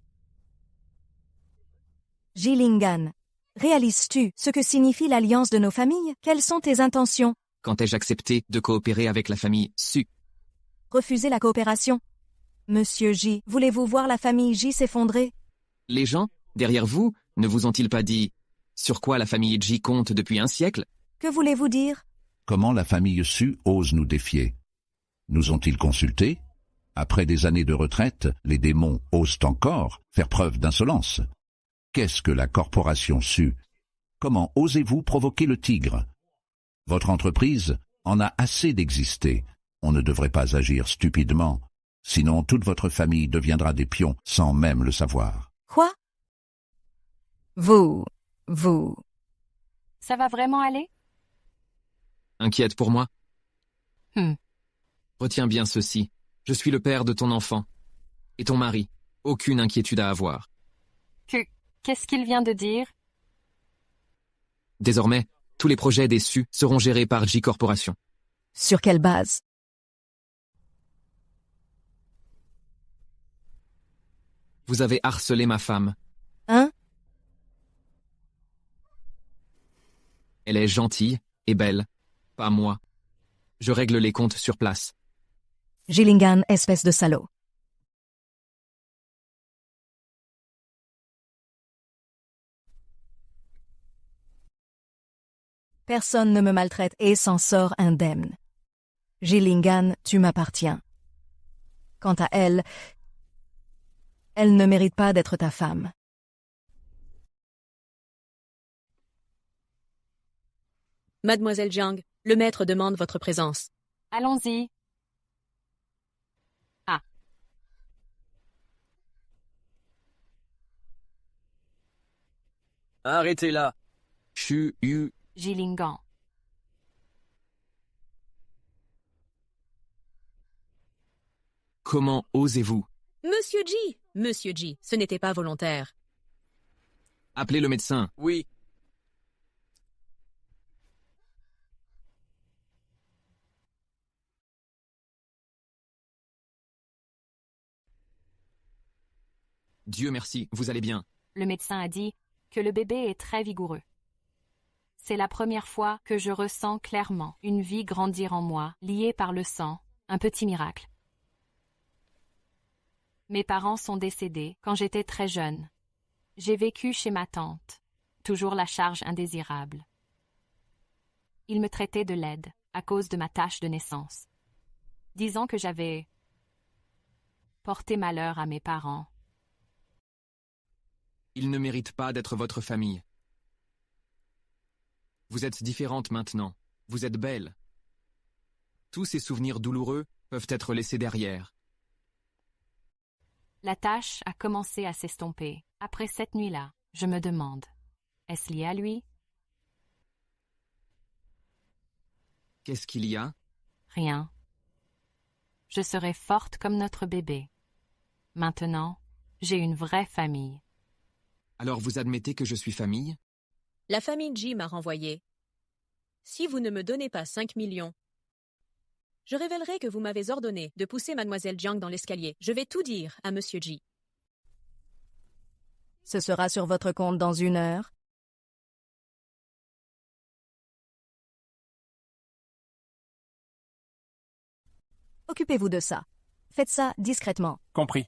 Speaker 7: Jilingan, réalises-tu ce que signifie l'alliance de nos familles? Quelles sont tes intentions?
Speaker 3: Quand ai-je accepté de coopérer avec la famille Su?
Speaker 7: Refuser la coopération. Monsieur J, voulez-vous voir la famille J s'effondrer?
Speaker 3: Les gens, derrière vous, ne vous ont-ils pas dit sur quoi la famille J compte depuis un siècle?
Speaker 7: Que voulez-vous dire?
Speaker 13: Comment la famille Su ose nous défier? Nous ont-ils consultés? Après des années de retraite, les démons osent encore faire preuve d'insolence. Qu'est-ce que la corporation Su? Comment osez-vous provoquer le tigre? Votre entreprise en a assez d'exister. On ne devrait pas agir stupidement, sinon toute votre famille deviendra des pions sans même le savoir.
Speaker 7: Quoi? Vous...
Speaker 1: Ça va vraiment aller?
Speaker 3: Inquiète pour moi?
Speaker 1: Hmm.
Speaker 3: Retiens bien ceci. Je suis le père de ton enfant. Et ton mari. Aucune inquiétude à avoir.
Speaker 1: Qu'est-ce qu'il vient de dire?
Speaker 3: Désormais, tous les projets des Su seront gérés par J Corporation.
Speaker 7: Sur quelle base?
Speaker 3: Vous avez harcelé ma femme.
Speaker 7: Hein?
Speaker 3: Elle est gentille et belle. Pas moi. Je règle les comptes sur place.
Speaker 7: Jilingan, espèce de salaud. Personne ne me maltraite et s'en sort indemne. Jilingan, tu m'appartiens. Quant à elle, elle ne mérite pas d'être ta femme.
Speaker 4: Mademoiselle Jiang, le maître demande votre présence.
Speaker 1: Allons-y. Ah.
Speaker 5: Arrêtez-la.
Speaker 3: Chu-yu.
Speaker 1: Jilingan.
Speaker 3: Comment osez-vous?
Speaker 4: Monsieur Ji, ce n'était pas volontaire.
Speaker 3: Appelez le médecin.
Speaker 5: Oui.
Speaker 3: Dieu merci, vous allez bien.
Speaker 1: Le médecin a dit que le bébé est très vigoureux. C'est la première fois que je ressens clairement une vie grandir en moi, liée par le sang, un petit miracle. Mes parents sont décédés quand j'étais très jeune. J'ai vécu chez ma tante, toujours la charge indésirable. Ils me traitaient de laide à cause de ma tache de naissance, disant que j'avais porté malheur à mes parents.
Speaker 3: Ils ne méritent pas d'être votre famille. Vous êtes différente maintenant. Vous êtes belle. Tous ces souvenirs douloureux peuvent être laissés derrière.
Speaker 1: La tâche a commencé à s'estomper. Après cette nuit-là, je me demande, est-ce lié à lui?
Speaker 3: Qu'est-ce qu'il y a?
Speaker 1: Rien. Je serai forte comme notre bébé. Maintenant, j'ai une vraie famille.
Speaker 3: Alors vous admettez que je suis famille?
Speaker 9: La famille G m'a renvoyé. Si vous ne me donnez pas 5 millions, je révélerai que vous m'avez ordonné de pousser mademoiselle Jiang dans l'escalier. Je vais tout dire à monsieur G.
Speaker 7: Ce sera sur votre compte dans 1 heure. Occupez-vous de ça. Faites ça discrètement.
Speaker 14: Compris.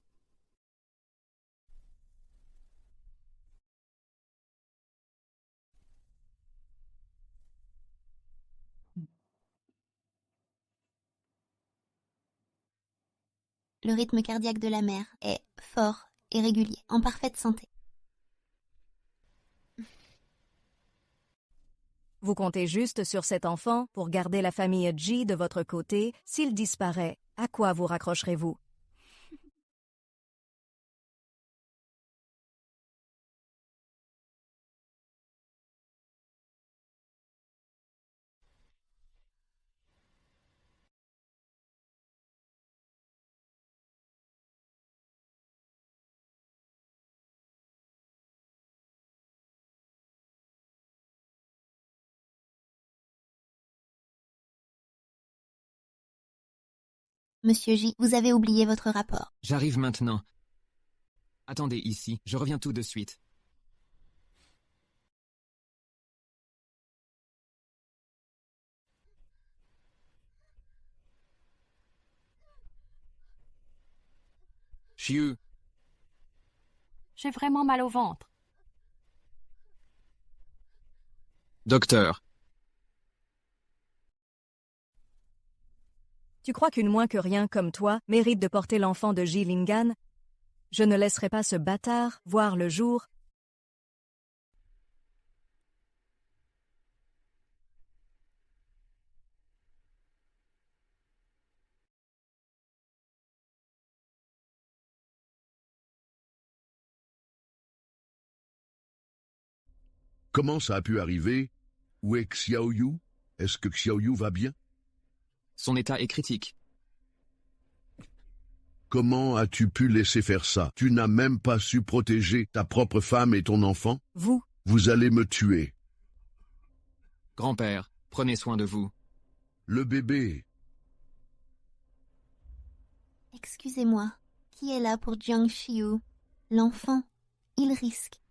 Speaker 15: Le rythme cardiaque de la mère est fort et régulier, en parfaite santé.
Speaker 7: Vous comptez juste sur cet enfant pour garder la famille G de votre côté. S'il disparaît, à quoi vous raccrocherez-vous?
Speaker 15: Monsieur J, vous avez oublié votre rapport.
Speaker 3: J'arrive maintenant. Attendez ici, je reviens tout de suite. Chiu.
Speaker 1: J'ai vraiment mal au ventre.
Speaker 3: Docteur.
Speaker 7: Tu crois qu'une moins que rien comme toi mérite de porter l'enfant de Ji Lingan? Je ne laisserai pas ce bâtard voir le jour.
Speaker 6: Comment ça a pu arriver? Où est Xiaoyu? Est-ce que Xiaoyu va bien?
Speaker 3: Son état est critique.
Speaker 6: Comment as-tu pu laisser faire ça? Tu n'as même pas su protéger ta propre femme et ton enfant? Vous allez me tuer.
Speaker 3: Grand-père, prenez soin de vous.
Speaker 6: Le bébé.
Speaker 15: Excusez-moi, qui est là pour Jiang Xiu? L'enfant, il risque.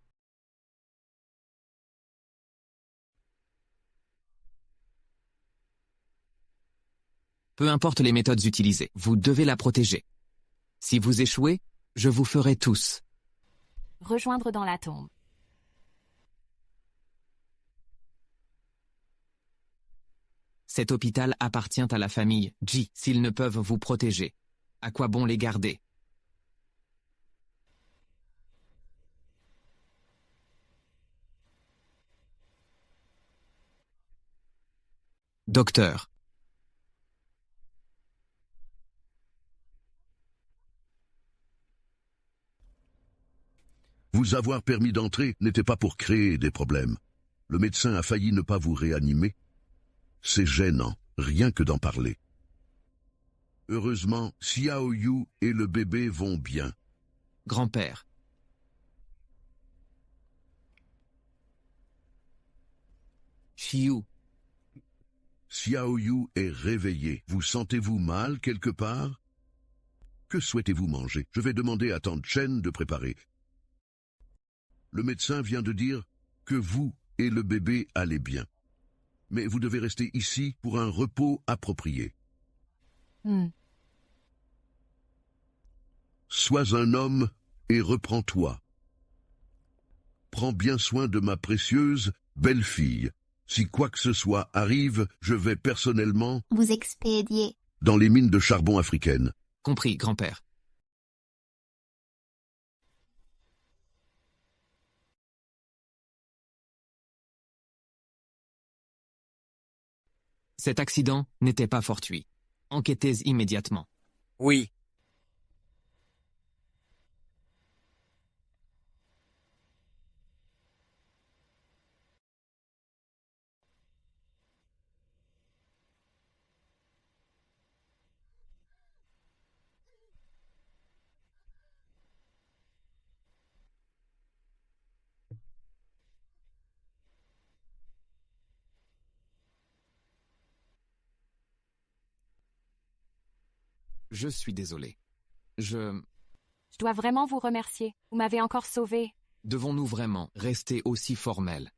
Speaker 3: Peu importe les méthodes utilisées, vous devez la protéger. Si vous échouez, je vous ferai tous.
Speaker 1: Rejoindre dans la tombe.
Speaker 3: Cet hôpital appartient à la famille Ji. S'ils ne peuvent vous protéger, à quoi bon les garder? Docteur.
Speaker 6: Vous avoir permis d'entrer n'était pas pour créer des problèmes. Le médecin a failli ne pas vous réanimer. C'est gênant, rien que d'en parler. Heureusement, Xiaoyu et le bébé vont bien.
Speaker 3: Grand-père. Xiu.
Speaker 6: Xiaoyu est réveillé. Vous sentez-vous mal quelque part? Que souhaitez-vous manger? Je vais demander à tante Chen de préparer. Le médecin vient de dire que vous et le bébé allez bien. Mais vous devez rester ici pour un repos approprié. Sois un homme et reprends-toi. Prends bien soin de ma précieuse belle-fille. Si quoi que ce soit arrive, je vais personnellement
Speaker 15: Vous expédier.
Speaker 6: dans les mines de charbon africaines.
Speaker 3: Compris, grand-père. Cet accident n'était pas fortuit. Enquêtez immédiatement.
Speaker 5: Oui.
Speaker 3: Je suis désolé. Je...
Speaker 1: Je dois vraiment vous remercier. Vous m'avez encore sauvé.
Speaker 3: Devons-nous vraiment rester aussi formels?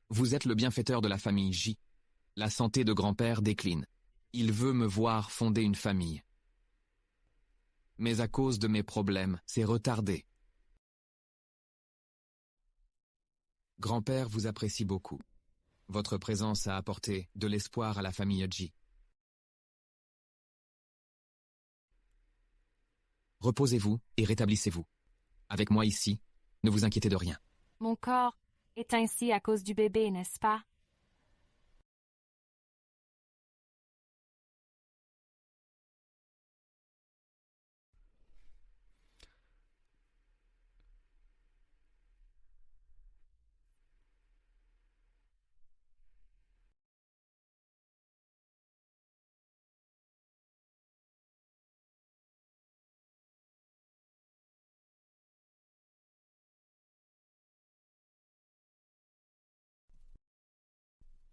Speaker 3: Vous êtes le bienfaiteur de la famille J. La santé de grand-père décline. Il veut me voir fonder une famille. Mais à cause de mes problèmes, c'est retardé. Grand-père vous apprécie beaucoup. Votre présence a apporté de l'espoir à la famille J. Reposez-vous et rétablissez-vous. Avec moi ici, ne vous inquiétez de rien.
Speaker 1: Mon corps est ainsi à cause du bébé, n'est-ce pas?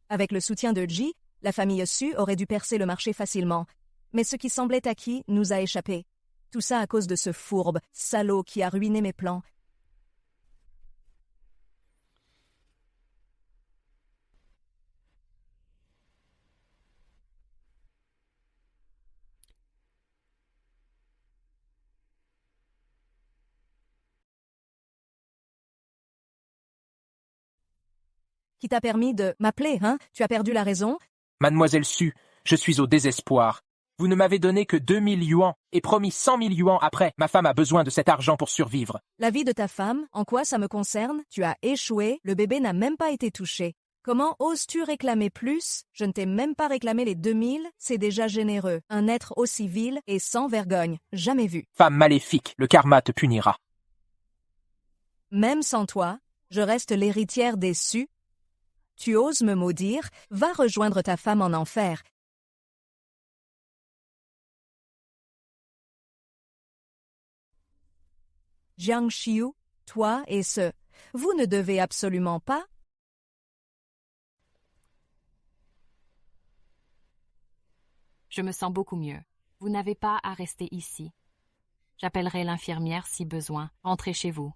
Speaker 7: Avec le soutien de Ji, la famille Su aurait dû percer le marché facilement. Mais ce qui semblait acquis nous a échappé. Tout ça à cause de ce fourbe, salaud qui a ruiné mes plans. Qui t'a permis de m'appeler, hein? Tu as perdu la raison?
Speaker 14: Mademoiselle Su, je suis au désespoir. Vous ne m'avez donné que 2000 yuans et promis 100 000 yuans après. Ma femme a besoin de cet argent pour survivre.
Speaker 7: La vie de ta femme, en quoi ça me concerne? Tu as échoué, le bébé n'a même pas été touché. Comment oses-tu réclamer plus? Je ne t'ai même pas réclamé les 2000, c'est déjà généreux. Un être aussi vil et sans vergogne, jamais vu.
Speaker 14: Femme maléfique, le karma te punira.
Speaker 7: Même sans toi, je reste l'héritière des Su. Tu oses me maudire, va rejoindre ta femme en enfer. Jiang Xiu, toi et vous ne devez absolument pas.
Speaker 1: Je me sens beaucoup mieux. Vous n'avez pas à rester ici. J'appellerai l'infirmière si besoin. Rentrez chez vous.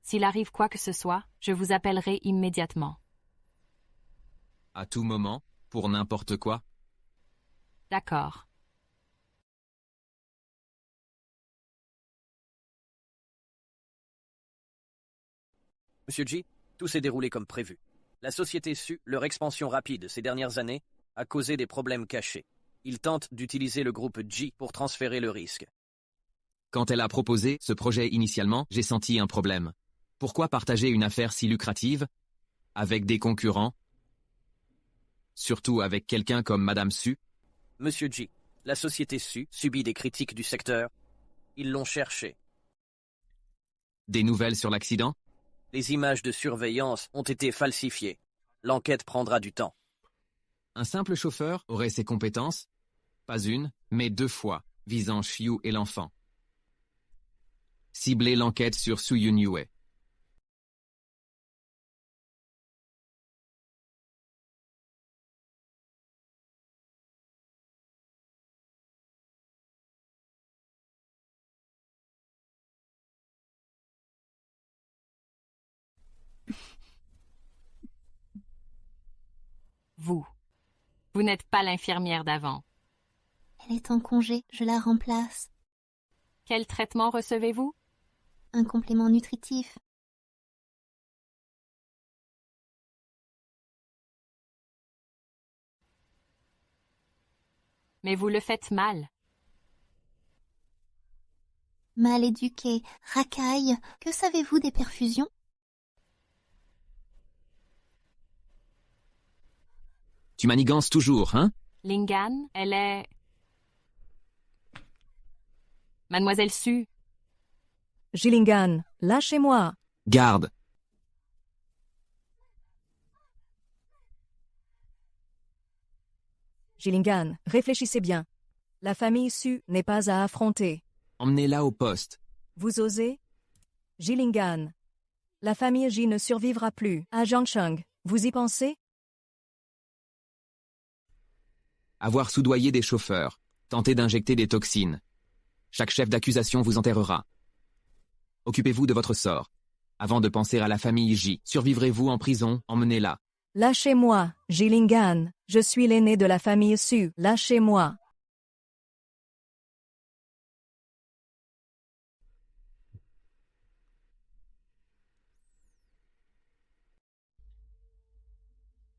Speaker 1: S'il arrive quoi que ce soit, je vous appellerai immédiatement.
Speaker 3: À tout moment, pour n'importe quoi.
Speaker 1: D'accord.
Speaker 5: Monsieur G, tout s'est déroulé comme prévu. La société Su, leur expansion rapide ces dernières années, a causé des problèmes cachés. Ils tentent d'utiliser le groupe G pour transférer le risque.
Speaker 3: Quand elle a proposé ce projet initialement, j'ai senti un problème. Pourquoi partager une affaire si lucrative avec des concurrents? Surtout avec quelqu'un comme Madame Su?
Speaker 5: Monsieur G, la société Su subit des critiques du secteur. Ils l'ont cherché.
Speaker 3: Des nouvelles sur l'accident?
Speaker 5: Les images de surveillance ont été falsifiées. L'enquête prendra du temps.
Speaker 3: Un simple chauffeur aurait ses compétences? Pas une, mais 2 fois, visant Xiu et l'enfant. Cibler l'enquête sur Su Yunyue.
Speaker 1: vous. Vous n'êtes pas l'infirmière d'avant.
Speaker 15: Elle est en congé, je la remplace.
Speaker 1: Quel traitement recevez-vous?
Speaker 15: Un complément nutritif.
Speaker 1: Mais vous le faites mal.
Speaker 15: Mal éduquée, racaille, que savez-vous des perfusions?
Speaker 3: Tu manigances toujours, hein?
Speaker 1: Lingan, elle est... Mademoiselle Su.
Speaker 7: Gillingham, lâchez-moi.
Speaker 3: Garde.
Speaker 7: Gillingham, réfléchissez bien. La famille Su n'est pas à affronter.
Speaker 3: Emmenez-la au poste.
Speaker 7: Vous osez? Gillingham. La famille J ne survivra plus. À Jiangcheng, vous y pensez?
Speaker 3: Avoir soudoyé des chauffeurs. Tenter d'injecter des toxines. Chaque chef d'accusation vous enterrera. Occupez-vous de votre sort. Avant de penser à la famille J, survivrez-vous en prison? Emmenez-la.
Speaker 7: Lâchez-moi, Gillingham. Je suis l'aîné de la famille Su. Lâchez-moi.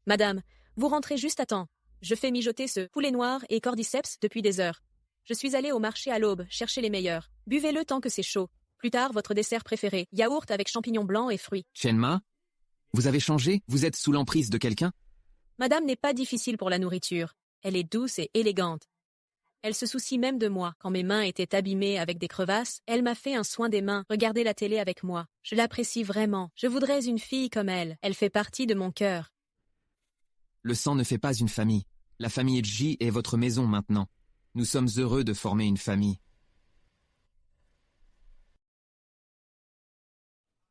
Speaker 9: Madame, vous rentrez juste à temps. Je fais mijoter ce poulet noir et cordyceps depuis des heures. Je suis allée au marché à l'aube chercher les meilleurs. Buvez-le tant que c'est chaud. Plus tard, votre dessert préféré, yaourt avec champignons blancs et fruits.
Speaker 3: Shenma? Vous avez changé? Vous êtes sous l'emprise de quelqu'un?
Speaker 9: Madame n'est pas difficile pour la nourriture. Elle est douce et élégante. Elle se soucie même de moi. Quand mes mains étaient abîmées avec des crevasses, elle m'a fait un soin des mains, regardez la télé avec moi. Je l'apprécie vraiment. Je voudrais une fille comme elle. Elle fait partie de mon cœur.
Speaker 3: Le sang ne fait pas une famille. La famille J est votre maison maintenant. Nous sommes heureux de former une famille.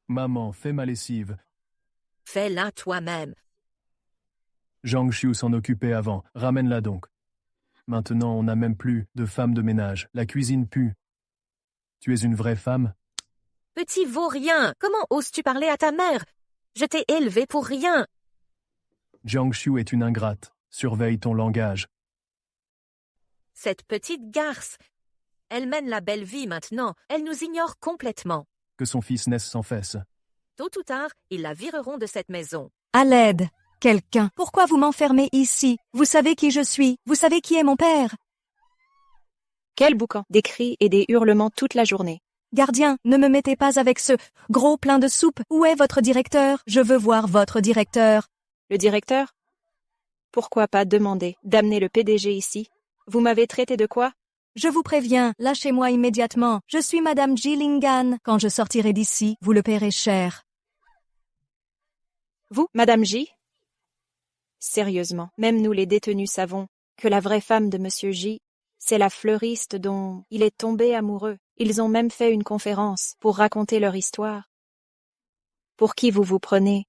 Speaker 2: Maman, fais ma lessive.
Speaker 4: Fais-la toi-même.
Speaker 2: Zhang Xiu s'en occupait avant. Ramène-la donc. Maintenant, on n'a même plus de femme de ménage. La cuisine pue. Tu es une vraie femme?
Speaker 4: Petit vaurien, comment oses-tu parler à ta mère? Je t'ai élevé pour rien.
Speaker 2: Zhang Xiu est une ingrate. Surveille ton langage.
Speaker 4: Cette petite garce, elle mène la belle vie maintenant. Elle nous ignore complètement.
Speaker 2: Que son fils naisse sans fesses.
Speaker 4: Tôt ou tard, ils la vireront de cette maison.
Speaker 7: À l'aide. Quelqu'un. Pourquoi vous m'enfermez ici? Vous savez qui je suis. Vous savez qui est mon père.
Speaker 16: Quel boucan! Des cris et des hurlements toute la journée.
Speaker 7: Gardien, ne me mettez pas avec ce gros plein de soupe. Où est votre directeur? Je veux voir votre directeur.
Speaker 16: Le directeur? Pourquoi pas demander d'amener le PDG ici? Vous m'avez traité de quoi?
Speaker 7: Je vous préviens, lâchez-moi immédiatement. Je suis Madame Gillingham. Quand je sortirai d'ici, vous le paierez cher.
Speaker 16: Vous, Madame J? Sérieusement, même nous les détenus savons que la vraie femme de Monsieur J, c'est la fleuriste dont il est tombé amoureux. Ils ont même fait une conférence pour raconter leur histoire. Pour qui vous vous prenez?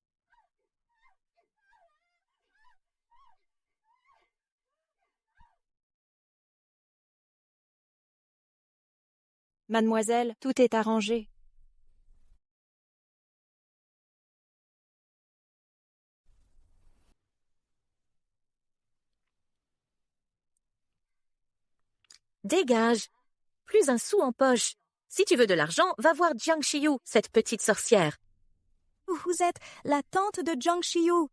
Speaker 16: Mademoiselle, tout est arrangé.
Speaker 4: Dégage. Plus un sou en poche. Si tu veux de l'argent, va voir Jiang Xiu, cette petite sorcière.
Speaker 7: Vous êtes la tante de Jiang Xiu.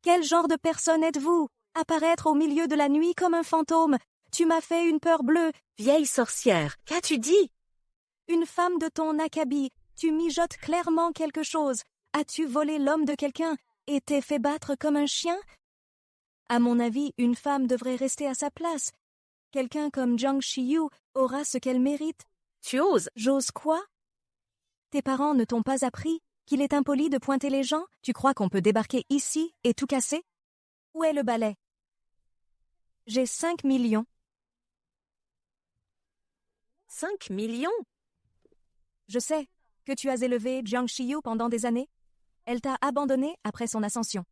Speaker 7: Quel genre de personne êtes-vous? Apparaître au milieu de la nuit comme un fantôme. Tu m'as fait une peur bleue.
Speaker 4: Vieille sorcière, qu'as-tu dit?
Speaker 7: Une femme de ton acabit. Tu mijotes clairement quelque chose. As-tu volé l'homme de quelqu'un et t'es fait battre comme un chien? À mon avis, une femme devrait rester à sa place. Quelqu'un comme Jiang Xiu aura ce qu'elle mérite.
Speaker 4: Tu oses?
Speaker 7: J'ose quoi? Tes parents ne t'ont pas appris qu'il est impoli de pointer les gens? Tu crois qu'on peut débarquer ici et tout casser? Où est le balai? J'ai 5 millions.
Speaker 4: 5 millions?
Speaker 7: Je sais que tu as élevé Jiang Xiu pendant des années. Elle t'a abandonné après son ascension.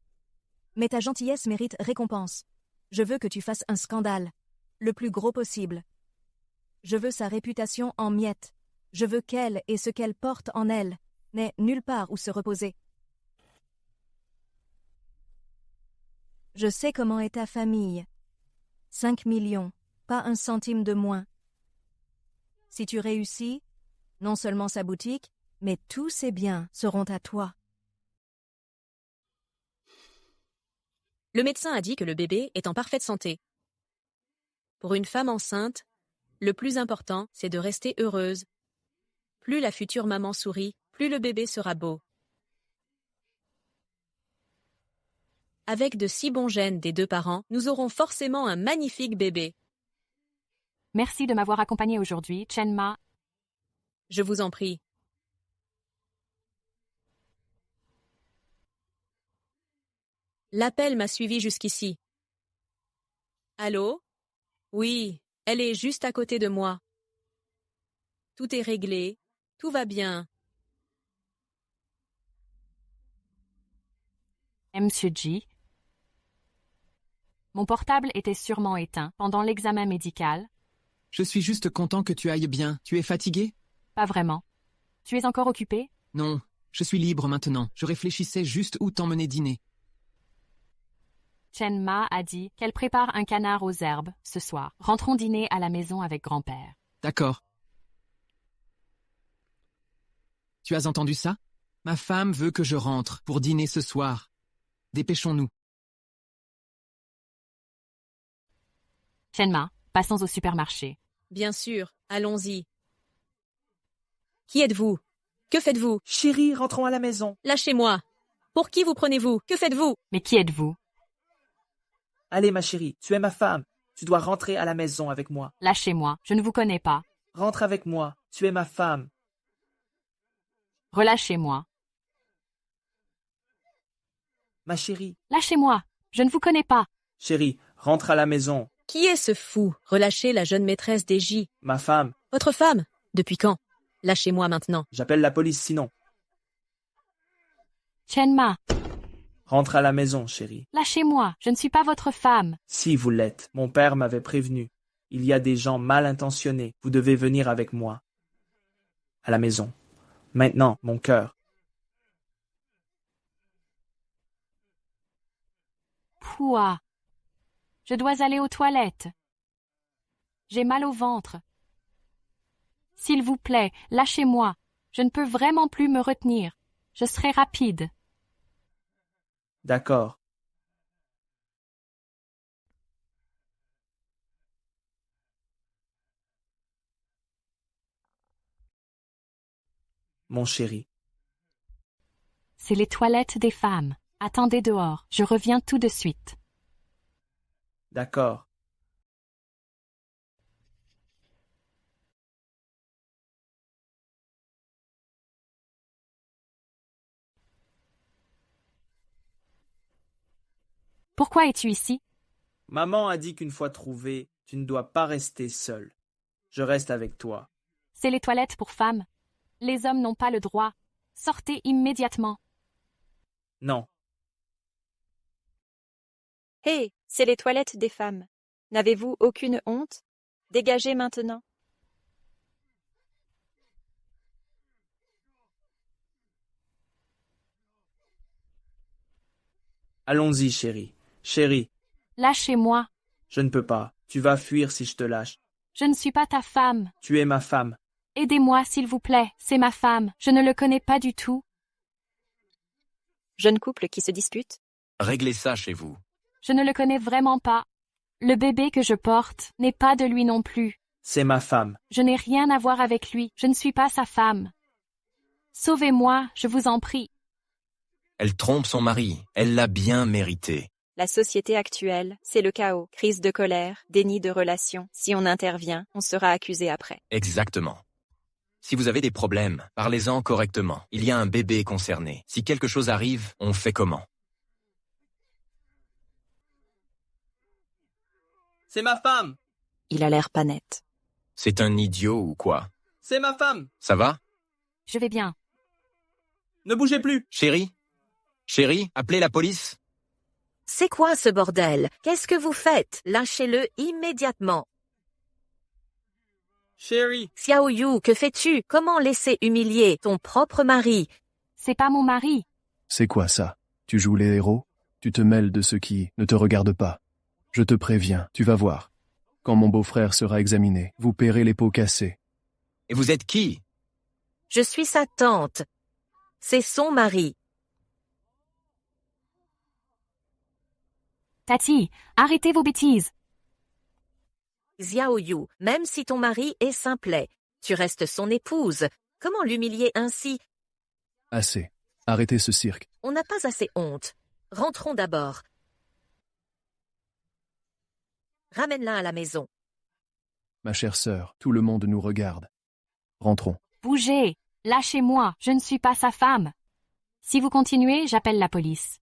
Speaker 7: Mais ta gentillesse mérite récompense. Je veux que tu fasses un scandale, le plus gros possible. Je veux sa réputation en miettes. Je veux qu'elle et ce qu'elle porte en elle n'est nulle part où se reposer. Je sais comment est ta famille. 5 millions, pas un centime de moins. Si tu réussis, non seulement sa boutique, mais tous ses biens seront à toi.
Speaker 9: Le médecin a dit que le bébé est en parfaite santé. Pour une femme enceinte, le plus important, c'est de rester heureuse. Plus la future maman sourit, plus le bébé sera beau. Avec de si bons gènes des deux parents, nous aurons forcément un magnifique bébé.
Speaker 1: Merci de m'avoir accompagné aujourd'hui, Chen Ma.
Speaker 9: Je vous en prie. L'appel m'a suivi jusqu'ici. Allô? Oui, elle est juste à côté de moi. Tout est réglé, tout va bien.
Speaker 1: Monsieur Ji. Mon portable était sûrement éteint pendant l'examen médical.
Speaker 3: Je suis juste content que tu ailles bien. Tu es fatigué?
Speaker 1: Pas vraiment. Tu es encore occupé?
Speaker 3: Non, je suis libre maintenant. Je réfléchissais juste où t'emmener dîner.
Speaker 1: Chen Ma a dit qu'elle prépare un canard aux herbes ce soir. Rentrons dîner à la maison avec grand-père.
Speaker 3: D'accord. Tu as entendu ça? Ma femme veut que je rentre pour dîner ce soir. Dépêchons-nous.
Speaker 1: Chen Ma, passons au supermarché.
Speaker 9: Bien sûr, allons-y. Qui êtes-vous? Que faites-vous?
Speaker 17: Chérie, rentrons à la maison.
Speaker 9: Lâchez-moi. Pour qui vous prenez-vous? Que faites-vous?
Speaker 1: Mais qui êtes-vous?
Speaker 17: Allez, ma chérie, tu es ma femme. Tu dois rentrer à la maison avec moi.
Speaker 1: Lâchez-moi, je ne vous connais pas.
Speaker 17: Rentre avec moi, tu es ma femme.
Speaker 1: Relâchez-moi.
Speaker 17: Ma chérie.
Speaker 1: Lâchez-moi, je ne vous connais pas.
Speaker 17: Chérie, rentre à la maison.
Speaker 9: Qui est ce fou? Relâchez la jeune maîtresse des J.
Speaker 17: Ma femme.
Speaker 9: Votre femme? Depuis quand? Lâchez-moi maintenant.
Speaker 17: J'appelle la police sinon.
Speaker 1: Chen Ma.
Speaker 17: Rentre à la maison, chérie.
Speaker 1: Lâchez-moi, je ne suis pas votre femme.
Speaker 17: Si vous l'êtes, mon père m'avait prévenu. Il y a des gens mal intentionnés. Vous devez venir avec moi. À la maison. Maintenant, mon cœur.
Speaker 1: Pouah. Je dois aller aux toilettes. J'ai mal au ventre. S'il vous plaît, lâchez-moi. Je ne peux vraiment plus me retenir. Je serai rapide.
Speaker 17: D'accord. Mon chéri.
Speaker 1: C'est les toilettes des femmes. Attendez dehors, je reviens tout de suite.
Speaker 17: D'accord.
Speaker 1: Pourquoi es-tu ici?
Speaker 17: Maman a dit qu'une fois trouvé, tu ne dois pas rester seul. Je reste avec toi.
Speaker 1: C'est les toilettes pour femmes. Les hommes n'ont pas le droit. Sortez immédiatement.
Speaker 17: Non.
Speaker 16: Hé, c'est les toilettes des femmes. N'avez-vous aucune honte? Dégagez maintenant.
Speaker 17: Allons-y, chérie. Chérie.
Speaker 1: Lâchez-moi.
Speaker 17: Je ne peux pas. Tu vas fuir si je te lâche.
Speaker 1: Je ne suis pas ta femme.
Speaker 17: Tu es ma femme.
Speaker 1: Aidez-moi, s'il vous plaît. C'est ma femme. Je ne le connais pas du tout.
Speaker 16: Jeune couple qui se dispute.
Speaker 10: Réglez ça chez vous.
Speaker 1: Je ne le connais vraiment pas. Le bébé que je porte n'est pas de lui non plus.
Speaker 17: C'est ma femme.
Speaker 1: Je n'ai rien à voir avec lui. Je ne suis pas sa femme. Sauvez-moi, je vous en prie.
Speaker 10: Elle trompe son mari. Elle l'a bien mérité.
Speaker 16: La société actuelle, c'est le chaos, crise de colère, déni de relation. Si on intervient, on sera accusé après.
Speaker 10: Exactement. Si vous avez des problèmes, parlez-en correctement. Il y a un bébé concerné. Si quelque chose arrive, on fait comment?
Speaker 17: C'est ma femme.
Speaker 16: Il a l'air pas net.
Speaker 10: C'est un idiot ou quoi?
Speaker 17: C'est ma femme.
Speaker 10: Ça va?
Speaker 1: Je vais bien.
Speaker 17: Ne bougez plus.
Speaker 10: Chérie? Chérie, appelez la police?
Speaker 4: C'est quoi ce bordel? Qu'est-ce que vous faites? Lâchez-le immédiatement.
Speaker 17: Chérie.
Speaker 4: Xiao Yu, que fais-tu? Comment laisser humilier ton propre mari?
Speaker 1: C'est pas mon mari.
Speaker 2: C'est quoi ça? Tu joues les héros? Tu te mêles de ceux qui ne te regardent pas. Je te préviens, tu vas voir. Quand mon beau-frère sera examiné, vous paierez les pots cassés.
Speaker 10: Et vous êtes qui?
Speaker 4: Je suis sa tante. C'est son mari.
Speaker 1: Tati, arrêtez vos bêtises.
Speaker 4: Xiaoyu, même si ton mari est simplet, tu restes son épouse. Comment l'humilier ainsi?
Speaker 2: Assez. Arrêtez ce cirque.
Speaker 4: On n'a pas assez honte. Rentrons d'abord. Ramène-la à la maison.
Speaker 2: Ma chère sœur, tout le monde nous regarde. Rentrons.
Speaker 1: Bougez. Lâchez-moi. Je ne suis pas sa femme. Si vous continuez, j'appelle la police.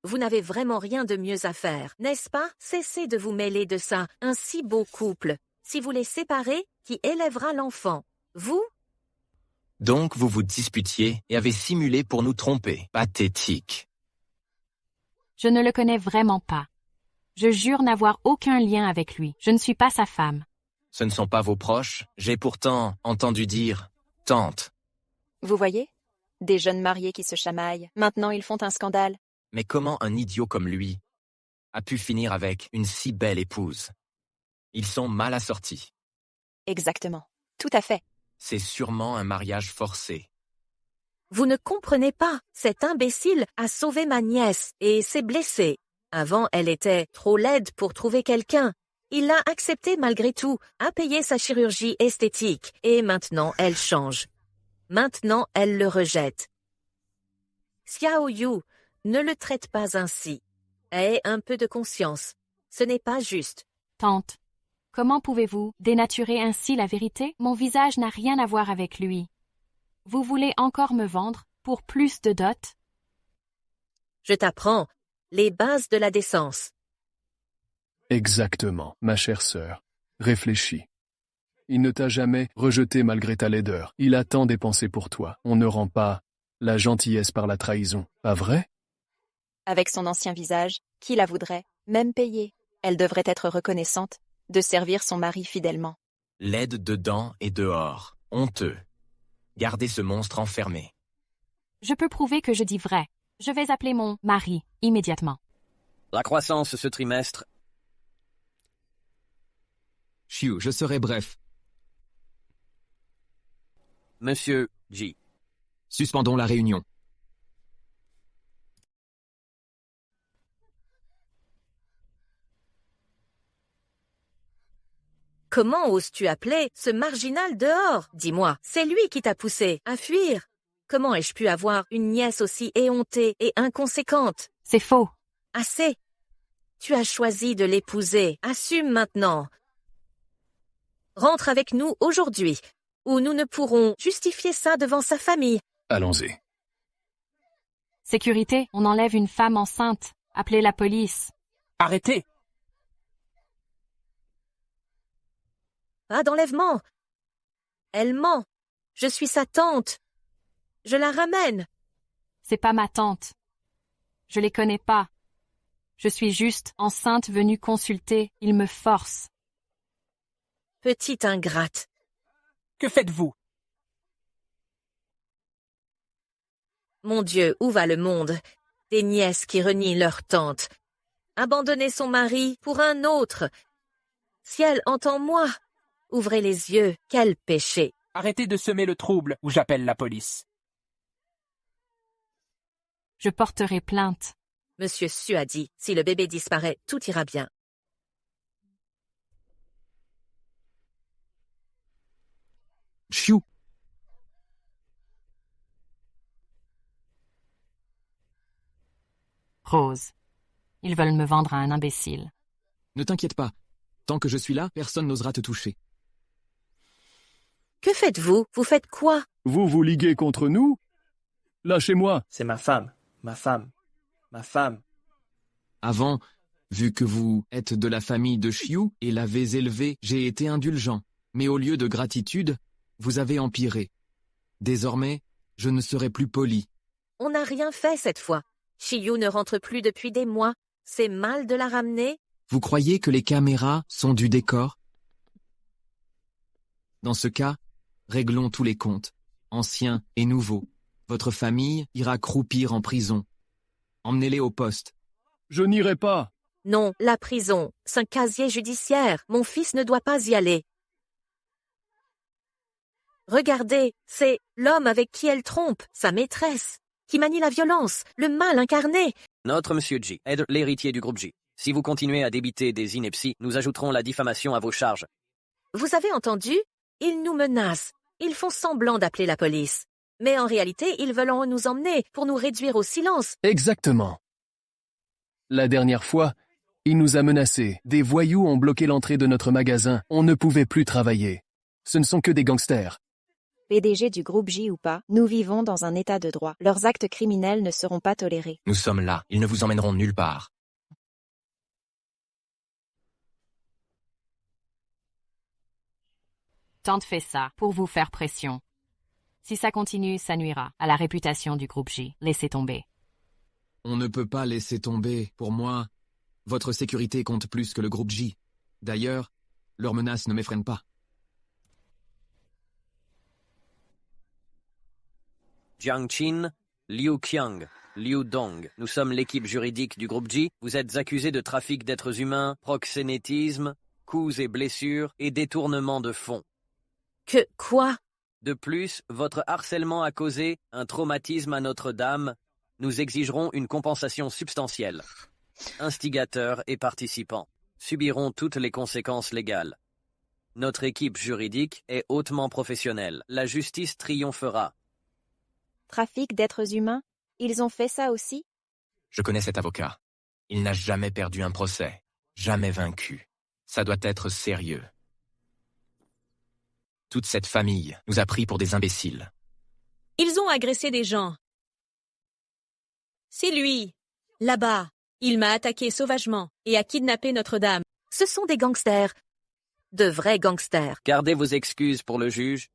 Speaker 4: Vous n'avez vraiment rien de mieux à faire, n'est-ce pas? Cessez de vous mêler de ça, un si beau couple. Si vous les séparez, qui élèvera l'enfant? Vous?
Speaker 10: Donc vous vous disputiez et avez simulé pour nous tromper. Pathétique.
Speaker 1: Je ne le connais vraiment pas. Je jure n'avoir aucun lien avec lui. Je ne suis pas sa femme.
Speaker 10: Ce ne sont pas vos proches. J'ai pourtant entendu dire « tante ».
Speaker 16: Vous voyez? Des jeunes mariés qui se chamaillent. Maintenant, ils font un scandale.
Speaker 10: Mais comment un idiot comme lui a pu finir avec une si belle épouse? Ils sont mal assortis.
Speaker 16: Exactement. Tout à fait.
Speaker 10: C'est sûrement un mariage forcé.
Speaker 4: Vous ne comprenez pas. Cet imbécile a sauvé ma nièce et s'est blessée. Avant, elle était trop laide pour trouver quelqu'un. Il l'a acceptée malgré tout, a payé sa chirurgie esthétique, et maintenant elle change. Maintenant, elle le rejette. Xiaoyu, ne le traite pas ainsi. Aie un peu de conscience. Ce n'est pas juste.
Speaker 1: Tante, comment pouvez-vous dénaturer ainsi la vérité? Mon visage n'a rien à voir avec lui. Vous voulez encore me vendre pour plus de dot?
Speaker 4: Je t'apprends les bases de la décence.
Speaker 2: Exactement, ma chère sœur. Réfléchis. Il ne t'a jamais rejeté malgré ta laideur. Il a tant dépensé pour toi. On ne rend pas la gentillesse par la trahison, pas vrai?
Speaker 16: Avec son ancien visage, qui la voudrait, même payée? Elle devrait être reconnaissante de servir son mari fidèlement.
Speaker 10: Laide dedans et dehors. Honteux. Gardez ce monstre enfermé.
Speaker 1: Je peux prouver que je dis vrai. Je vais appeler mon mari immédiatement.
Speaker 5: La croissance ce trimestre.
Speaker 3: Xiu, je serai bref.
Speaker 5: Monsieur Ji.
Speaker 3: Suspendons la réunion.
Speaker 4: Comment oses-tu appeler ce marginal dehors? Dis-moi, c'est lui qui t'a poussé à fuir. Comment ai-je pu avoir une nièce aussi éhontée et inconséquente?
Speaker 1: C'est faux.
Speaker 4: Assez. Tu as choisi de l'épouser. Assume maintenant. Rentre avec nous aujourd'hui, ou nous ne pourrons justifier ça devant sa famille.
Speaker 2: Allons-y.
Speaker 1: Sécurité, on enlève une femme enceinte. Appelez la police.
Speaker 14: Arrêtez!
Speaker 4: Pas d'enlèvement. Elle ment. Je suis sa tante. Je la ramène.
Speaker 1: C'est pas ma tante. Je les connais pas. Je suis juste enceinte venue consulter. Il me force.
Speaker 4: Petite ingrate.
Speaker 14: Que faites-vous?
Speaker 4: Mon Dieu, où va le monde? Des nièces qui renient leur tante. Abandonner son mari pour un autre. Ciel, entends-moi. Ouvrez les yeux. Quel péché.
Speaker 14: Arrêtez de semer le trouble ou j'appelle la police.
Speaker 1: Je porterai plainte.
Speaker 4: Monsieur Su a dit, si le bébé disparaît, tout ira bien.
Speaker 3: Xiu.
Speaker 1: Rose. Ils veulent me vendre à un imbécile.
Speaker 3: Ne t'inquiète pas. Tant que je suis là, personne n'osera te toucher.
Speaker 4: Que faites-vous? Vous faites quoi?
Speaker 2: Vous vous liguez contre nous? Lâchez-moi.
Speaker 17: C'est ma femme, ma femme, ma femme.
Speaker 3: Avant, vu que vous êtes de la famille de Xiu et l'avez élevée, j'ai été indulgent. Mais au lieu de gratitude, vous avez empiré. Désormais, je ne serai plus poli.
Speaker 4: On n'a rien fait cette fois. Xiu ne rentre plus depuis des mois. C'est mal de la ramener?
Speaker 3: Vous croyez que les caméras sont du décor? Dans ce cas, Réglons tous les comptes, anciens et nouveaux. Votre famille ira croupir en prison. Emmenez-les au poste.
Speaker 2: Je n'irai pas.
Speaker 4: Non, la prison, c'est un casier judiciaire. Mon fils ne doit pas y aller. Regardez, c'est l'homme avec qui elle trompe, sa maîtresse, qui manie la violence, le mal incarné.
Speaker 5: Notre Monsieur G est l'héritier du groupe J. Si vous continuez à débiter des inepties, nous ajouterons la diffamation à vos charges.
Speaker 4: Vous avez entendu? Ils nous menacent. Ils font semblant d'appeler la police. Mais en réalité, ils veulent nous emmener pour nous réduire au silence.
Speaker 2: Exactement. La dernière fois, il nous a menacés. Des voyous ont bloqué l'entrée de notre magasin. On ne pouvait plus travailler. Ce ne sont que des gangsters.
Speaker 16: PDG du groupe J ou pas, nous vivons dans un état de droit. Leurs actes criminels ne seront pas tolérés.
Speaker 14: Nous sommes là, ils ne vous emmèneront nulle part.
Speaker 1: Tante fait ça pour vous faire pression. Si ça continue, ça nuira à la réputation du groupe J. Laissez tomber.
Speaker 3: On ne peut pas laisser tomber. Pour moi, votre sécurité compte plus que le groupe J. D'ailleurs, leurs menaces ne m'effraient pas.
Speaker 5: Jiang Qin, Liu Qiang, Liu Dong, nous sommes l'équipe juridique du groupe J. Vous êtes accusés de trafic d'êtres humains, proxénétisme, coups et blessures et détournement de fonds.
Speaker 4: Que quoi?
Speaker 5: De plus, votre harcèlement a causé un traumatisme à Notre-Dame. Nous exigerons une compensation substantielle. Instigateurs et participants subiront toutes les conséquences légales. Notre équipe juridique est hautement professionnelle. La justice triomphera.
Speaker 16: Trafic d'êtres humains? Ils ont fait ça aussi?
Speaker 14: Je connais cet avocat. Il n'a jamais perdu un procès. Jamais vaincu. Ça doit être sérieux. Toute cette famille nous a pris pour des imbéciles.
Speaker 9: Ils ont agressé des gens. C'est lui, là-bas. Il m'a attaqué sauvagement et a kidnappé Notre-Dame.
Speaker 4: Ce sont des gangsters. De vrais gangsters.
Speaker 5: Gardez vos excuses pour le juge.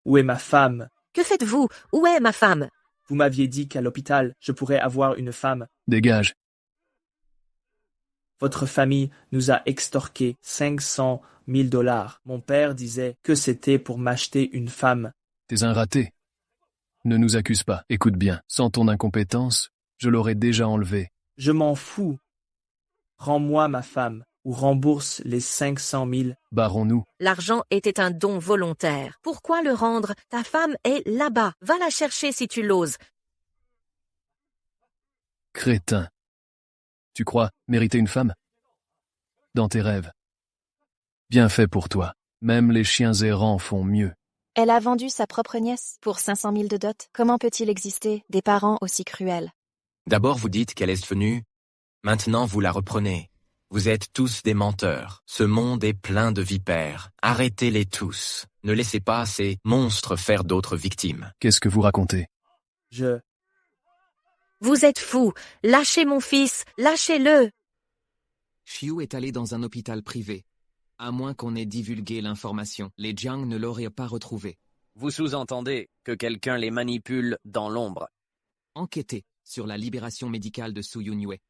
Speaker 17: Où est ma femme?
Speaker 4: Que faites-vous? Où est ma femme?
Speaker 17: Vous m'aviez dit qu'à l'hôpital, je pourrais avoir une femme.
Speaker 2: Dégage.
Speaker 17: Votre famille nous a extorqué 500 000 $. Mon père disait que c'était pour m'acheter une femme.
Speaker 2: T'es un raté. Ne nous accuse pas. Écoute bien. Sans ton incompétence, je l'aurais déjà enlevé.
Speaker 17: Je m'en fous. Rends-moi ma femme ou rembourse les 500 000.
Speaker 2: Barrons-nous.
Speaker 4: L'argent était un don volontaire. Pourquoi le rendre? Ta femme est là-bas. Va la chercher si tu l'oses.
Speaker 2: Crétin. Tu crois mériter une femme? Dans tes rêves. Bien fait pour toi. Même les chiens errants font mieux.
Speaker 16: Elle a vendu sa propre nièce pour 500 000 de dot. Comment peut-il exister des parents aussi cruels?
Speaker 14: D'abord vous dites qu'elle est venue. Maintenant vous la reprenez. Vous êtes tous des menteurs. Ce monde est plein de vipères. Arrêtez-les tous. Ne laissez pas ces monstres faire d'autres victimes.
Speaker 2: Qu'est-ce que vous racontez?
Speaker 4: Vous êtes fous. Lâchez mon fils. Lâchez-le.
Speaker 3: Xiu est allé dans un hôpital privé. À moins qu'on ait divulgué l'information, les Jiang ne l'auraient pas retrouvé.
Speaker 5: Vous sous-entendez que quelqu'un les manipule dans l'ombre.
Speaker 3: Enquêtez sur la libération médicale de Su Yunyue.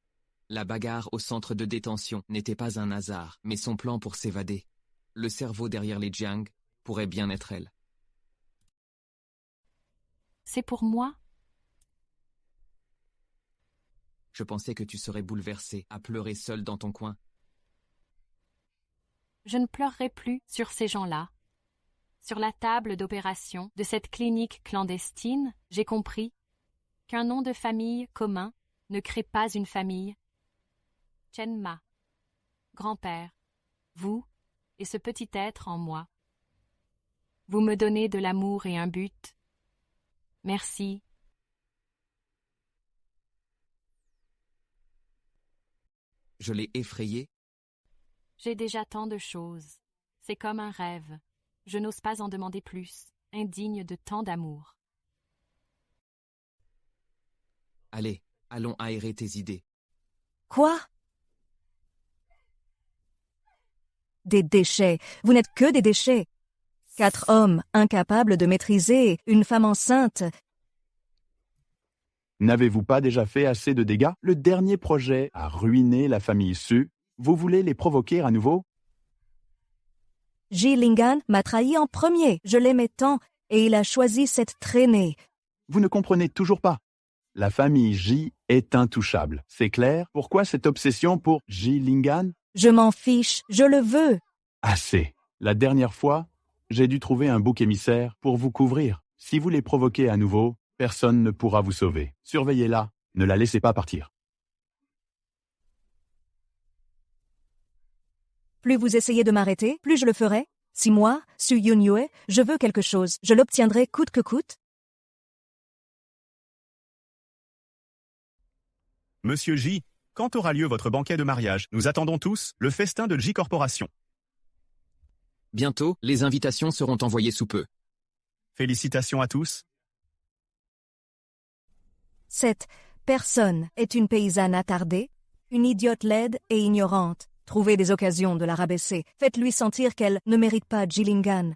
Speaker 3: La bagarre au centre de détention n'était pas un hasard, mais son plan pour s'évader. Le cerveau derrière les Jiang pourrait bien être elle.
Speaker 1: C'est pour moi?
Speaker 3: Je pensais que tu serais bouleversée à pleurer seule dans ton coin.
Speaker 1: Je ne pleurerai plus sur ces gens-là. Sur la table d'opération de cette clinique clandestine, j'ai compris qu'un nom de famille commun ne crée pas une famille. Chen Ma, grand-père, vous et ce petit être en moi. Vous me donnez de l'amour et un but. Merci.
Speaker 3: Je l'ai effrayé.
Speaker 1: J'ai déjà tant de choses. C'est comme un rêve. Je n'ose pas en demander plus, indigne de tant d'amour.
Speaker 3: Allez, allons aérer tes idées.
Speaker 7: Quoi? Des déchets. Vous n'êtes que des déchets. 4 hommes incapables de maîtriser une femme enceinte.
Speaker 18: N'avez-vous pas déjà fait assez de dégâts? Le dernier projet a ruiné la famille Su. Vous voulez les provoquer à nouveau?
Speaker 7: Ji Lingan m'a trahi en premier. Je l'aimais tant et il a choisi cette traînée.
Speaker 18: Vous ne comprenez toujours pas. La famille J est intouchable. C'est clair? Pourquoi cette obsession pour Ji Lingan?
Speaker 7: Je m'en fiche, je le veux.
Speaker 18: Assez. La dernière fois, j'ai dû trouver un bouc émissaire pour vous couvrir. Si vous les provoquez à nouveau, personne ne pourra vous sauver. Surveillez-la, ne la laissez pas partir.
Speaker 7: Plus vous essayez de m'arrêter, plus je le ferai. Si moi, Su Yunyue, je veux quelque chose, je l'obtiendrai coûte que coûte.
Speaker 19: Monsieur J, quand aura lieu votre banquet de mariage? Nous attendons tous le festin de J Corporation.
Speaker 3: Bientôt, les invitations seront envoyées sous peu.
Speaker 19: Félicitations à tous.
Speaker 7: Cette personne est une paysanne attardée, une idiote laide et ignorante. Trouvez des occasions de la rabaisser. Faites-lui sentir qu'elle ne mérite pas Ji Lingan.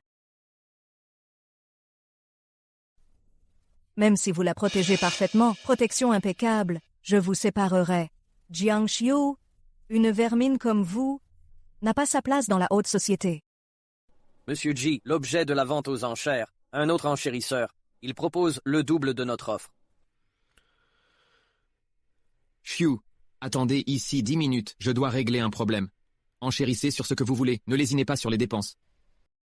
Speaker 7: Même si vous la protégez parfaitement, protection impeccable, je vous séparerai. Jiang Xiu, une vermine comme vous, n'a pas sa place dans la haute société.
Speaker 5: Monsieur Ji, l'objet de la vente aux enchères, un autre enchérisseur. Il propose le double de notre offre.
Speaker 3: Xiu, attendez ici 10 minutes, je dois régler un problème. Enchérissez sur ce que vous voulez, ne lésinez pas sur les dépenses.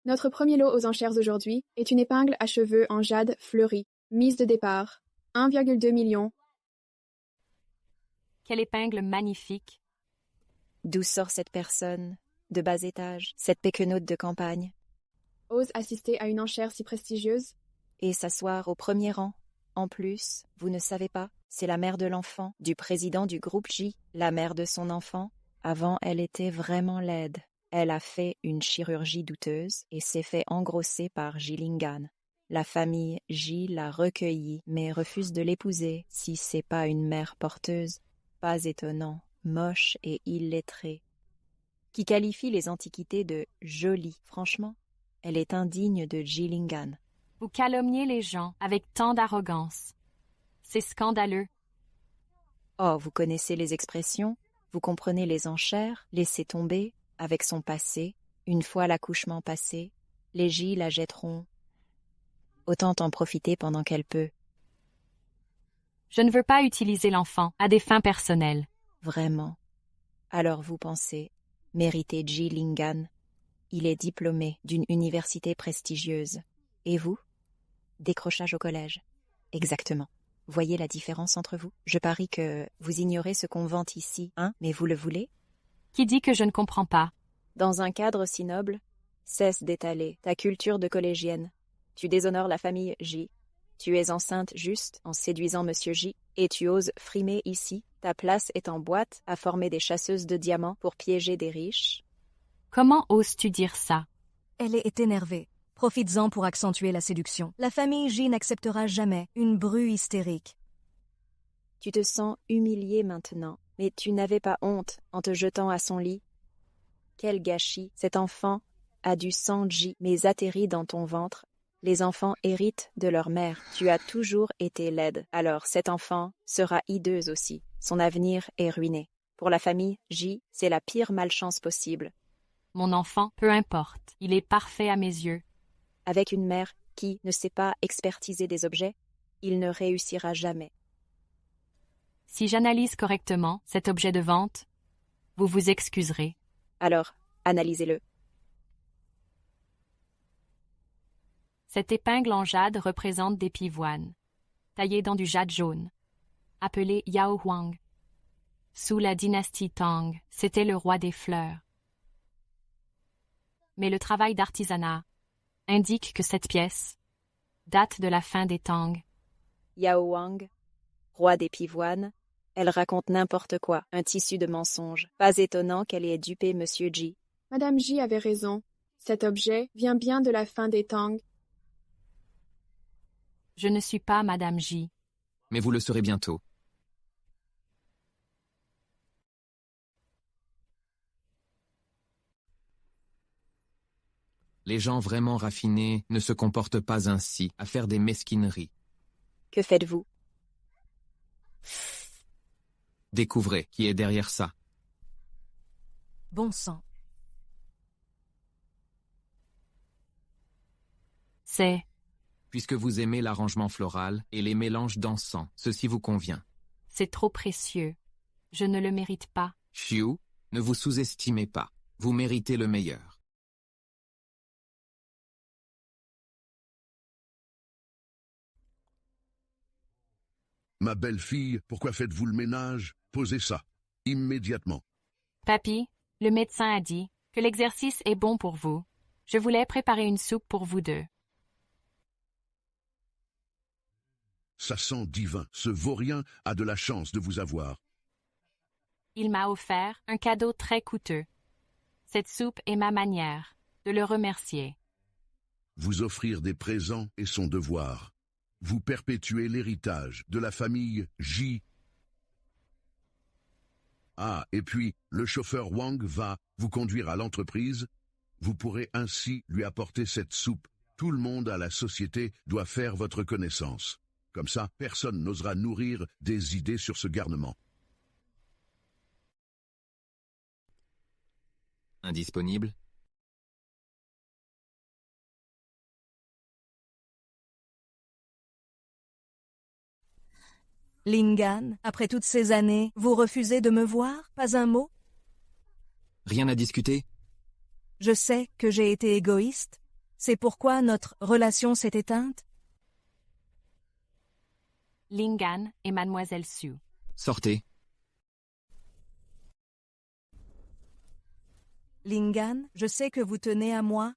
Speaker 12: Notre premier lot aux enchères aujourd'hui est une épingle à cheveux en jade fleuri. Mise de départ, 1,2 million.
Speaker 1: Quelle épingle magnifique.
Speaker 16: D'où sort cette personne, de bas étage, cette péquenote de campagne?
Speaker 12: Ose assister à une enchère si prestigieuse?
Speaker 16: Et s'asseoir au premier rang. En plus, vous ne savez pas, c'est la mère de l'enfant, du président du groupe J, la mère de son enfant. Avant, elle était vraiment laide. Elle a fait une chirurgie douteuse et s'est fait engrosser par Ji Lingan. La famille J l'a recueillie, mais refuse de l'épouser si c'est pas une mère porteuse. Pas étonnant, moche et illettrée. Qui qualifie les antiquités de jolies. Franchement, elle est indigne de Ji Lingan.
Speaker 1: Vous calomniez les gens avec tant d'arrogance. C'est scandaleux.
Speaker 16: Oh, vous connaissez les expressions, vous comprenez les enchères, laissez tomber, avec son passé, une fois l'accouchement passé, les J la jetteront. Autant en profiter pendant qu'elle peut.
Speaker 1: Je ne veux pas utiliser l'enfant à des fins personnelles.
Speaker 16: Vraiment. Alors vous pensez, méritez Ji Lingan. Il est diplômé d'une université prestigieuse. Et vous? Décrochage au collège. Exactement. Voyez la différence entre vous? Je parie que vous ignorez ce qu'on vante ici, hein, mais vous le voulez?
Speaker 1: Qui dit que je ne comprends pas?
Speaker 16: Dans un cadre si noble, cesse d'étaler ta culture de collégienne. Tu déshonores la famille J. Tu es enceinte juste en séduisant Monsieur J. Et tu oses frimer ici. Ta place est en boîte à former des chasseuses de diamants pour piéger des riches.
Speaker 1: Comment oses-tu dire ça?
Speaker 7: Elle est énervée. Profites-en pour accentuer la séduction. La famille J n'acceptera jamais une bru hystérique.
Speaker 16: Tu te sens humilié maintenant, mais tu n'avais pas honte en te jetant à son lit. Quel gâchis! Cet enfant a du sang J, mais atterri dans ton ventre. Les enfants héritent de leur mère. Tu as toujours été laide. Alors cet enfant sera hideuse aussi. Son avenir est ruiné. Pour la famille J, c'est la pire malchance possible.
Speaker 1: Mon enfant, peu importe. Il est parfait à mes yeux.
Speaker 16: Avec une mère qui ne sait pas expertiser des objets, il ne réussira jamais.
Speaker 1: Si j'analyse correctement cet objet de vente, vous vous excuserez.
Speaker 16: Alors, analysez-le.
Speaker 1: Cette épingle en jade représente des pivoines, taillées dans du jade jaune, appelé Yao Huang. Sous la dynastie Tang, c'était le roi des fleurs. Mais le travail d'artisanat indique que cette pièce date de la fin des Tang.
Speaker 16: Yao Wang, roi des pivoines, elle raconte n'importe quoi, un tissu de mensonges. Pas étonnant qu'elle ait dupé Monsieur J.
Speaker 12: Madame J avait raison. Cet objet vient bien de la fin des Tang.
Speaker 1: Je ne suis pas Madame J.
Speaker 3: Mais vous le serez bientôt. Les gens vraiment raffinés ne se comportent pas ainsi, à faire des mesquineries.
Speaker 16: Que faites-vous?
Speaker 3: Découvrez qui est derrière ça.
Speaker 7: Bon sang.
Speaker 1: C'est...
Speaker 3: Puisque vous aimez l'arrangement floral et les mélanges d'encens, ceci vous convient.
Speaker 1: C'est trop précieux. Je ne le mérite pas.
Speaker 3: Xiu, ne vous sous-estimez pas. Vous méritez le meilleur.
Speaker 6: Ma belle-fille, pourquoi faites-vous le ménage? Posez ça, immédiatement.
Speaker 1: Papy, le médecin a dit que l'exercice est bon pour vous. Je voulais préparer une soupe pour vous deux.
Speaker 6: Ça sent divin. Ce vaurien a de la chance de vous avoir.
Speaker 1: Il m'a offert un cadeau très coûteux. Cette soupe est ma manière de le remercier.
Speaker 6: Vous offrir des présents est son devoir. Vous perpétuez l'héritage de la famille J. Ah, et puis, le chauffeur Wang va vous conduire à l'entreprise. Vous pourrez ainsi lui apporter cette soupe. Tout le monde à la société doit faire votre connaissance. Comme ça, personne n'osera nourrir des idées sur ce garnement.
Speaker 3: Indisponible.
Speaker 7: Lingan, après toutes ces années, vous refusez de me voir? Pas un mot?
Speaker 3: Rien à discuter?
Speaker 7: Je sais que j'ai été égoïste. C'est pourquoi notre relation s'est éteinte?
Speaker 1: Lingan et Mademoiselle Su.
Speaker 3: Sortez.
Speaker 7: Lingan, je sais que vous tenez à moi.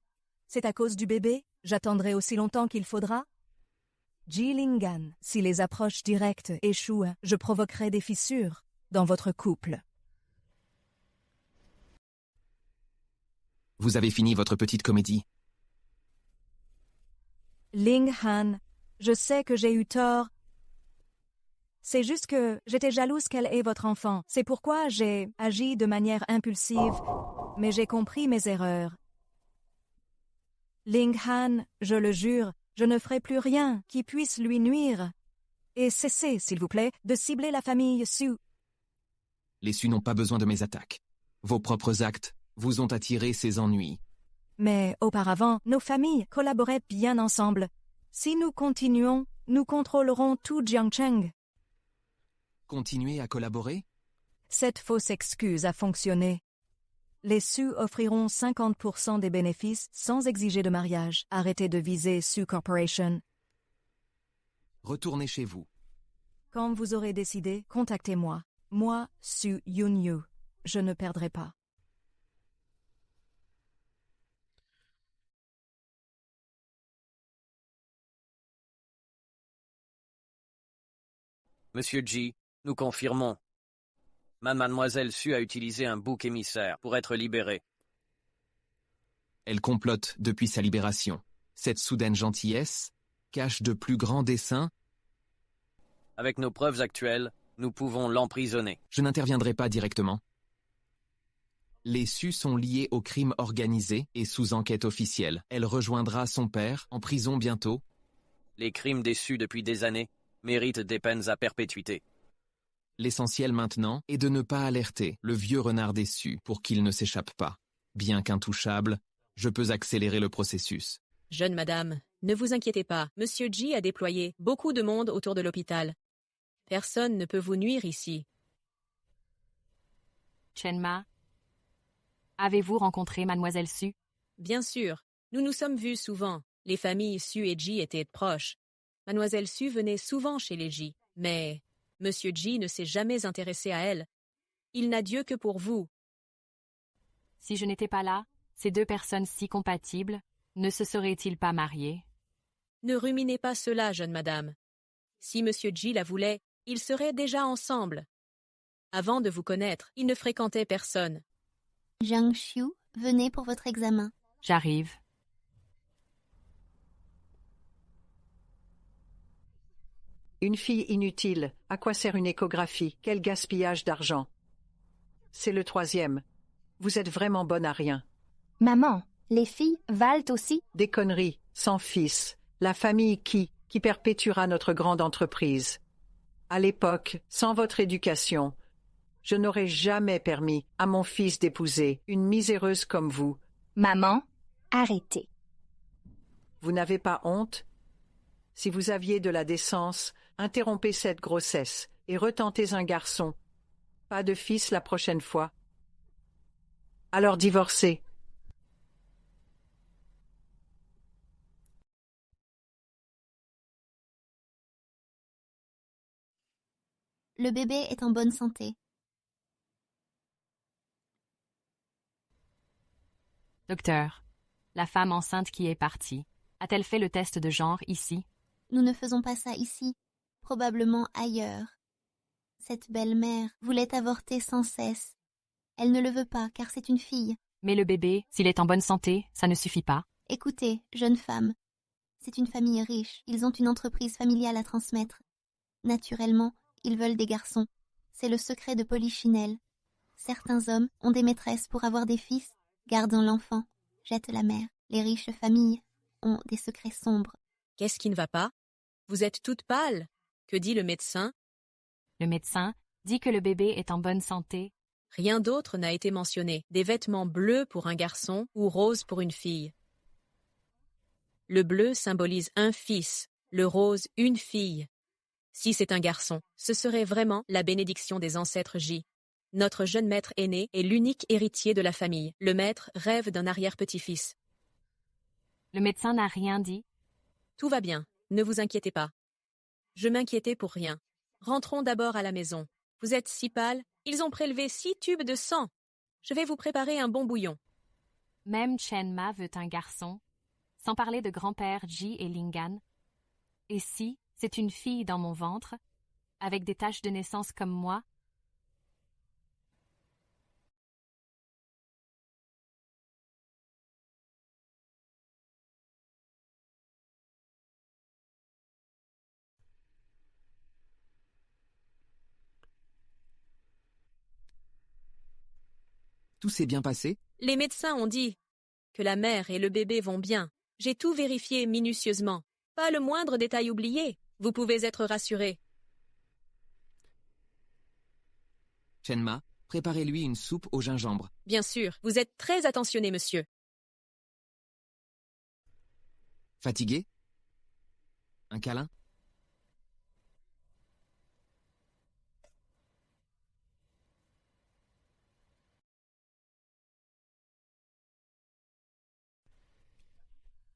Speaker 7: C'est à cause du bébé? J'attendrai aussi longtemps qu'il faudra? Ji Lingan, si les approches directes échouent, je provoquerai des fissures dans votre couple.
Speaker 3: Vous avez fini votre petite comédie.
Speaker 7: Ling Han, je sais que j'ai eu tort. C'est juste que j'étais jalouse qu'elle ait votre enfant. C'est pourquoi j'ai agi de manière impulsive, mais j'ai compris mes erreurs. Ling Han, je le jure, je ne ferai plus rien qui puisse lui nuire. Et cessez, s'il vous plaît, de cibler la famille Su.
Speaker 3: Les Su n'ont pas besoin de mes attaques. Vos propres actes vous ont attiré ces ennuis.
Speaker 7: Mais auparavant, nos familles collaboraient bien ensemble. Si nous continuons, nous contrôlerons tout Jiangcheng.
Speaker 3: Continuez à collaborer?
Speaker 7: Cette fausse excuse a fonctionné. Les Su offriront 50% des bénéfices sans exiger de mariage. Arrêtez de viser Su Corporation.
Speaker 3: Retournez chez vous.
Speaker 7: Quand vous aurez décidé, contactez-moi. Moi, Su Yunyu. Je ne perdrai pas.
Speaker 5: Monsieur Ji, nous confirmons. Mademoiselle Su a utilisé un bouc émissaire pour être libérée.
Speaker 3: Elle complote depuis sa libération. Cette soudaine gentillesse cache de plus grands desseins.
Speaker 5: Avec nos preuves actuelles, nous pouvons l'emprisonner.
Speaker 3: Je n'interviendrai pas directement. Les Su sont liés au crime organisé et sous enquête officielle. Elle rejoindra son père en prison bientôt.
Speaker 5: Les crimes des Su depuis des années méritent des peines à perpétuité.
Speaker 3: L'essentiel maintenant est de ne pas alerter le vieux renard déçu pour qu'il ne s'échappe pas. Bien qu'intouchable, je peux accélérer le processus.
Speaker 9: Jeune madame, ne vous inquiétez pas. Monsieur Ji a déployé beaucoup de monde autour de l'hôpital. Personne ne peut vous nuire ici.
Speaker 1: Chenma, avez-vous rencontré Mademoiselle Su?
Speaker 9: Bien sûr, nous nous sommes vus souvent. Les familles Su et Ji étaient proches. Mademoiselle Su venait souvent chez les Ji, mais Monsieur Ji ne s'est jamais intéressé à elle. Il n'a Dieu que pour vous.
Speaker 1: Si je n'étais pas là, ces deux personnes si compatibles ne se seraient-ils pas mariées?
Speaker 9: Ne ruminez pas cela, jeune madame. Si Monsieur Ji la voulait, ils seraient déjà ensemble. Avant de vous connaître, ils ne fréquentaient personne.
Speaker 15: Jiang Xiu, venez pour votre examen.
Speaker 1: J'arrive.
Speaker 20: Une fille inutile. À quoi sert une échographie? Quel gaspillage d'argent. C'est le 3e. Vous êtes vraiment bonne à rien.
Speaker 21: Maman, les filles valent aussi?
Speaker 20: Des conneries, sans fils. La famille qui perpétuera notre grande entreprise. À l'époque, sans votre éducation, je n'aurais jamais permis à mon fils d'épouser une miséreuse comme vous.
Speaker 21: Maman, arrêtez.
Speaker 20: Vous n'avez pas honte? Si vous aviez de la décence, interrompez cette grossesse et retentez un garçon. Pas de fils la prochaine fois. Alors divorcez.
Speaker 15: Le bébé est en bonne santé.
Speaker 1: Docteur, la femme enceinte qui est partie, a-t-elle fait le test de genre ici?
Speaker 15: Nous ne faisons pas ça ici, probablement ailleurs. Cette belle-mère voulait avorter sans cesse. Elle ne le veut pas, car c'est une fille.
Speaker 1: Mais le bébé, s'il est en bonne santé, ça ne suffit pas.
Speaker 15: Écoutez, jeune femme, c'est une famille riche, ils ont une entreprise familiale à transmettre. Naturellement, ils veulent des garçons. C'est le secret de Polichinelle. Certains hommes ont des maîtresses pour avoir des fils, gardent l'enfant, jettent la mère. Les riches familles ont des secrets sombres.
Speaker 9: Qu'est-ce qui ne va pas? Vous êtes toute pâle. Que dit le médecin?
Speaker 1: Le médecin dit que le bébé est en bonne santé.
Speaker 9: Rien d'autre n'a été mentionné. Des vêtements bleus pour un garçon ou roses pour une fille. Le bleu symbolise un fils, le rose une fille. Si c'est un garçon, ce serait vraiment la bénédiction des ancêtres J. Notre jeune maître aîné est l'unique héritier de la famille. Le maître rêve d'un arrière-petit-fils.
Speaker 1: Le médecin n'a rien dit.
Speaker 9: Tout va bien, ne vous inquiétez pas. Je m'inquiétais pour rien. Rentrons d'abord à la maison. Vous êtes si pâle, ils ont prélevé 6 tubes de sang. Je vais vous préparer un bon bouillon.
Speaker 1: Même Chen Ma veut un garçon, sans parler de grand-père Ji et Lingan. Et si c'est une fille dans mon ventre, avec des taches de naissance comme moi?
Speaker 3: Tout s'est bien passé?
Speaker 9: Les médecins ont dit que la mère et le bébé vont bien. J'ai tout vérifié minutieusement. Pas le moindre détail oublié. Vous pouvez être rassuré.
Speaker 3: Chenma, préparez-lui une soupe au gingembre.
Speaker 9: Bien sûr, vous êtes très attentionné, monsieur.
Speaker 3: Fatigué? Un câlin?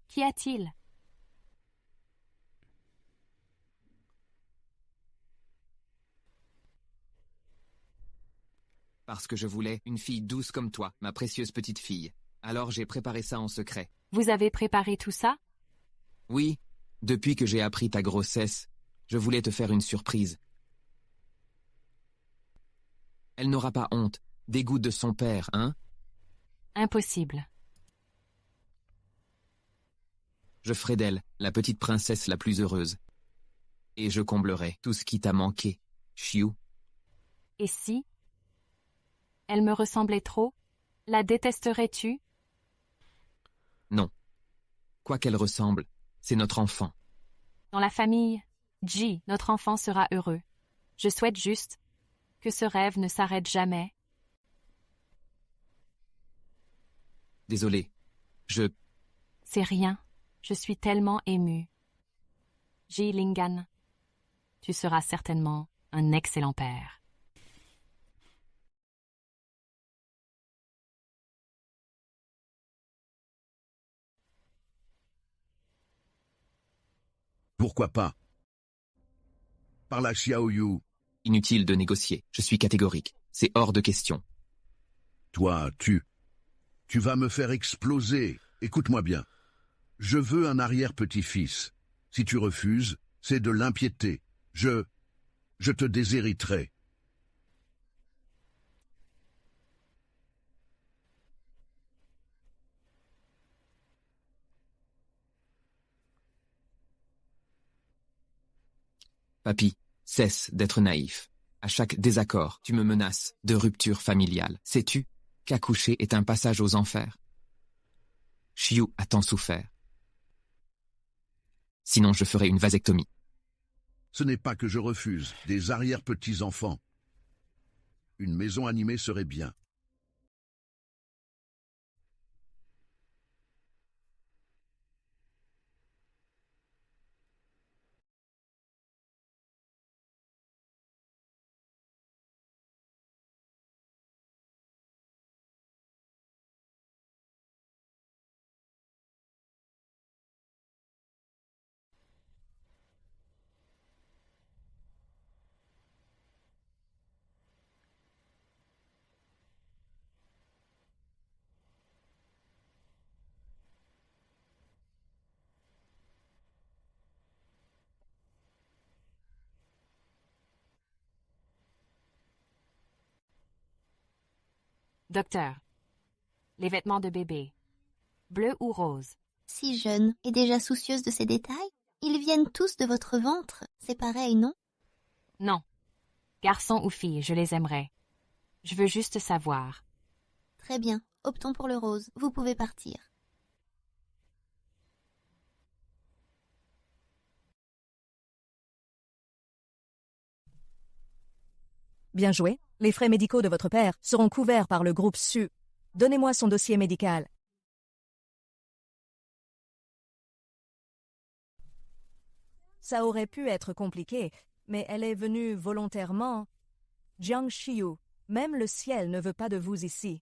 Speaker 1: Qu'y a-t-il?
Speaker 3: Parce que je voulais une fille douce comme toi, ma précieuse petite fille. Alors j'ai préparé ça en secret.
Speaker 1: Vous avez préparé tout ça?
Speaker 3: Oui, depuis que j'ai appris ta grossesse, je voulais te faire une surprise. Elle n'aura pas honte, dégoût de son père, hein?
Speaker 1: Impossible.
Speaker 3: Je ferai d'elle la petite princesse la plus heureuse. Et je comblerai tout ce qui t'a manqué, Chiu.
Speaker 1: Et si elle me ressemblait trop, la détesterais-tu?
Speaker 3: Non. Quoi qu'elle ressemble, c'est notre enfant.
Speaker 1: Dans la famille Ji, notre enfant sera heureux. Je souhaite juste que ce rêve ne s'arrête jamais.
Speaker 3: Désolé.
Speaker 1: C'est rien. Je suis tellement émue. Ji Lingan, tu seras certainement un excellent père.
Speaker 6: Pourquoi pas? Par la Xiaoyu.
Speaker 3: Inutile de négocier, je suis catégorique. C'est hors de question.
Speaker 6: Toi, tu vas me faire exploser. Écoute-moi bien. Je veux un arrière-petit-fils. Si tu refuses, c'est de l'impiété. Je te déshériterai.
Speaker 3: Papy, cesse d'être naïf. À chaque désaccord, tu me menaces de rupture familiale. Sais-tu qu'accoucher est un passage aux enfers? Chiu a tant souffert. Sinon je ferai une vasectomie.
Speaker 6: Ce n'est pas que je refuse des arrière-petits-enfants. Une maison animée serait bien.
Speaker 1: Docteur. Les vêtements de bébé. Bleu ou rose?
Speaker 15: Si jeune et déjà soucieuse de ces détails, ils viennent tous de votre ventre, c'est pareil, non?
Speaker 1: Non. Garçon ou fille, je les aimerais. Je veux juste savoir.
Speaker 15: Très bien, optons pour le rose, vous pouvez partir.
Speaker 7: Bien joué. Les frais médicaux de votre père seront couverts par le groupe SU. Donnez-moi son dossier médical. Ça aurait pu être compliqué, mais elle est venue volontairement. Jiang Xiu, même le ciel ne veut pas de vous ici.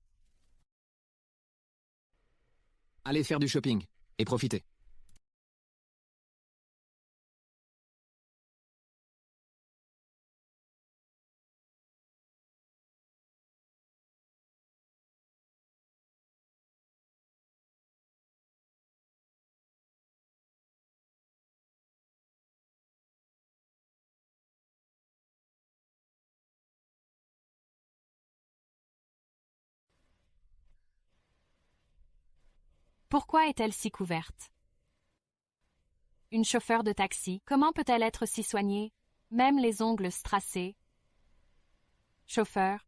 Speaker 3: Allez faire du shopping et profitez.
Speaker 1: Pourquoi est-elle si couverte? Une chauffeur de taxi, comment peut-elle être si soignée? Même les ongles strassés. Chauffeur.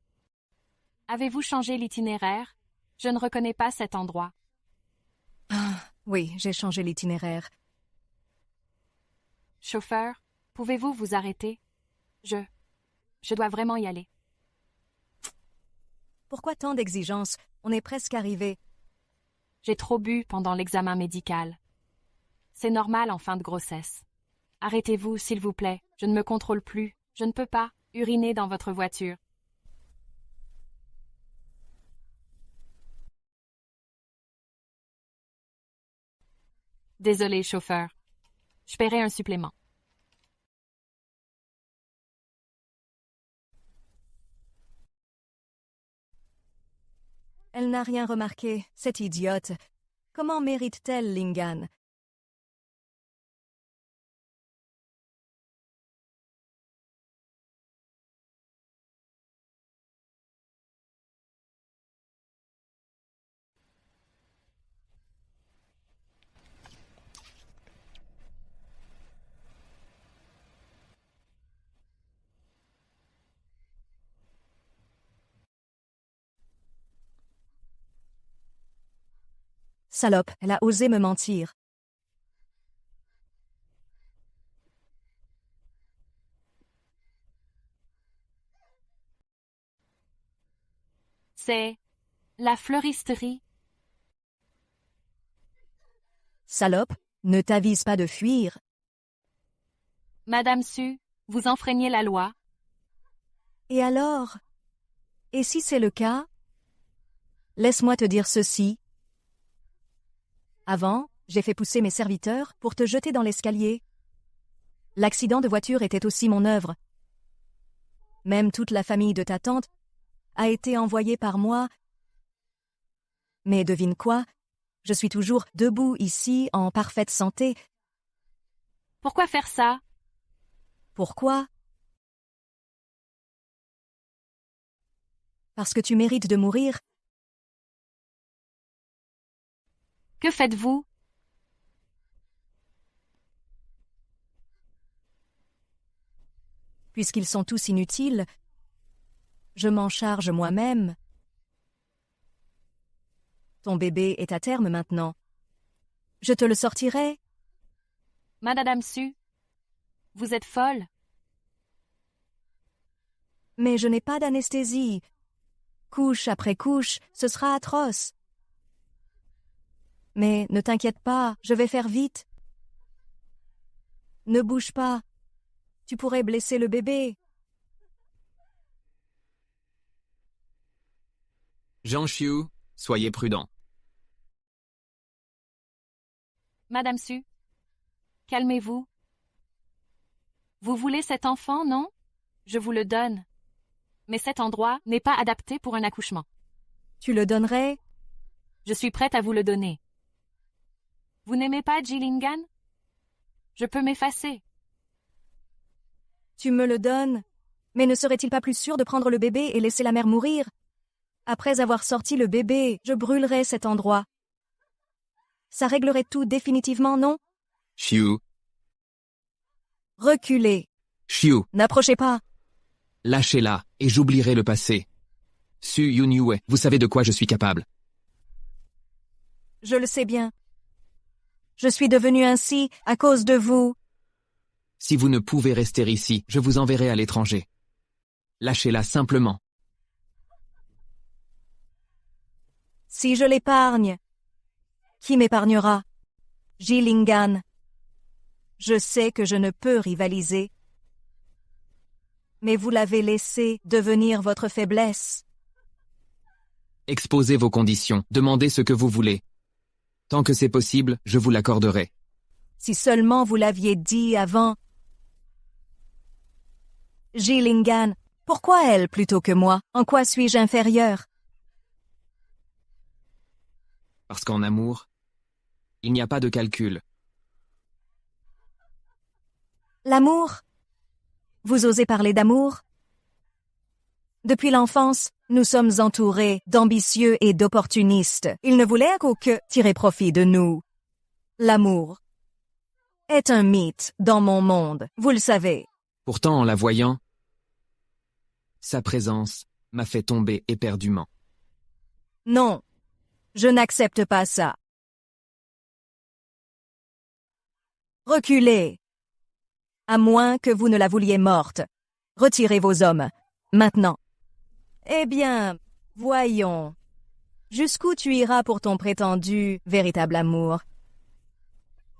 Speaker 1: Avez-vous changé l'itinéraire? Je ne reconnais pas cet endroit.
Speaker 7: Ah, oui, j'ai changé l'itinéraire.
Speaker 1: Chauffeur, pouvez-vous vous arrêter? Je dois vraiment y aller.
Speaker 7: Pourquoi tant d'exigences? On est presque arrivé.
Speaker 1: J'ai trop bu pendant l'examen médical. C'est normal en fin de grossesse. Arrêtez-vous, s'il vous plaît. Je ne me contrôle plus. Je ne peux pas uriner dans votre voiture. Désolé, chauffeur. Je paierai un supplément.
Speaker 7: Elle n'a rien remarqué, cette idiote. Comment mérite-t-elle Lingan? Salope, elle a osé me mentir.
Speaker 1: C'est la fleuristerie.
Speaker 7: Salope, ne t'avise pas de fuir.
Speaker 1: Madame Su, vous enfreignez la loi.
Speaker 7: Et alors? Et si c'est le cas? Laisse-moi te dire ceci. Avant, j'ai fait pousser mes serviteurs pour te jeter dans l'escalier. L'accident de voiture était aussi mon œuvre. Même toute la famille de ta tante a été envoyée par moi. Mais devine quoi? Je suis toujours debout ici, en parfaite santé.
Speaker 1: Pourquoi faire ça?
Speaker 7: Pourquoi? Parce que tu mérites de mourir.
Speaker 1: Que faites-vous?
Speaker 7: Puisqu'ils sont tous inutiles, je m'en charge moi-même. Ton bébé est à terme maintenant. Je te le sortirai.
Speaker 1: Madame Su, vous êtes folle.
Speaker 7: Mais je n'ai pas d'anesthésie. Couche après couche, ce sera atroce. Mais ne t'inquiète pas, je vais faire vite. Ne bouge pas. Tu pourrais blesser le bébé.
Speaker 3: Jiang Xiu, soyez prudent.
Speaker 1: Madame Su, calmez-vous. Vous voulez cet enfant, non? Je vous le donne. Mais cet endroit n'est pas adapté pour un accouchement.
Speaker 7: Tu le donnerais?
Speaker 1: Je suis prête à vous le donner. Vous n'aimez pas Jilingan? Je peux m'effacer.
Speaker 7: Tu me le donnes. Mais ne serait-il pas plus sûr de prendre le bébé et laisser la mère mourir? Après avoir sorti le bébé, je brûlerais cet endroit. Ça réglerait tout définitivement, non?
Speaker 3: Xiu,
Speaker 7: Reculez.
Speaker 3: Xiu,
Speaker 7: N'approchez pas.
Speaker 3: lâchez-la, et j'oublierai le passé. Su Yunyue, vous savez de quoi je suis capable.
Speaker 7: Je le sais bien. Je suis devenu ainsi à cause de vous.
Speaker 3: Si vous ne pouvez rester ici, je vous enverrai à l'étranger. Lâchez-la simplement.
Speaker 7: Si je l'épargne, qui m'épargnera? Jilingan. Je sais que je ne peux rivaliser. Mais vous l'avez laissé devenir votre faiblesse.
Speaker 3: Exposez vos conditions, demandez ce que vous voulez. Tant que c'est possible, je vous l'accorderai.
Speaker 7: Si seulement vous l'aviez dit avant. Jilingan, pourquoi elle plutôt que moi? En quoi suis-je inférieur?
Speaker 3: Parce qu'en amour, il n'y a pas de calcul.
Speaker 7: L'amour? Vous osez parler d'amour? Depuis l'enfance, nous sommes entourés d'ambitieux et d'opportunistes. Ils ne voulaient qu'aucun tirer profit de nous. L'amour est un mythe dans mon monde, vous le savez.
Speaker 3: Pourtant, en la voyant, sa présence m'a fait tomber éperdument.
Speaker 7: Non, je n'accepte pas ça. Reculez. À moins que vous ne la vouliez morte. Retirez vos hommes, maintenant. Eh bien, voyons. Jusqu'où tu iras pour ton prétendu véritable amour?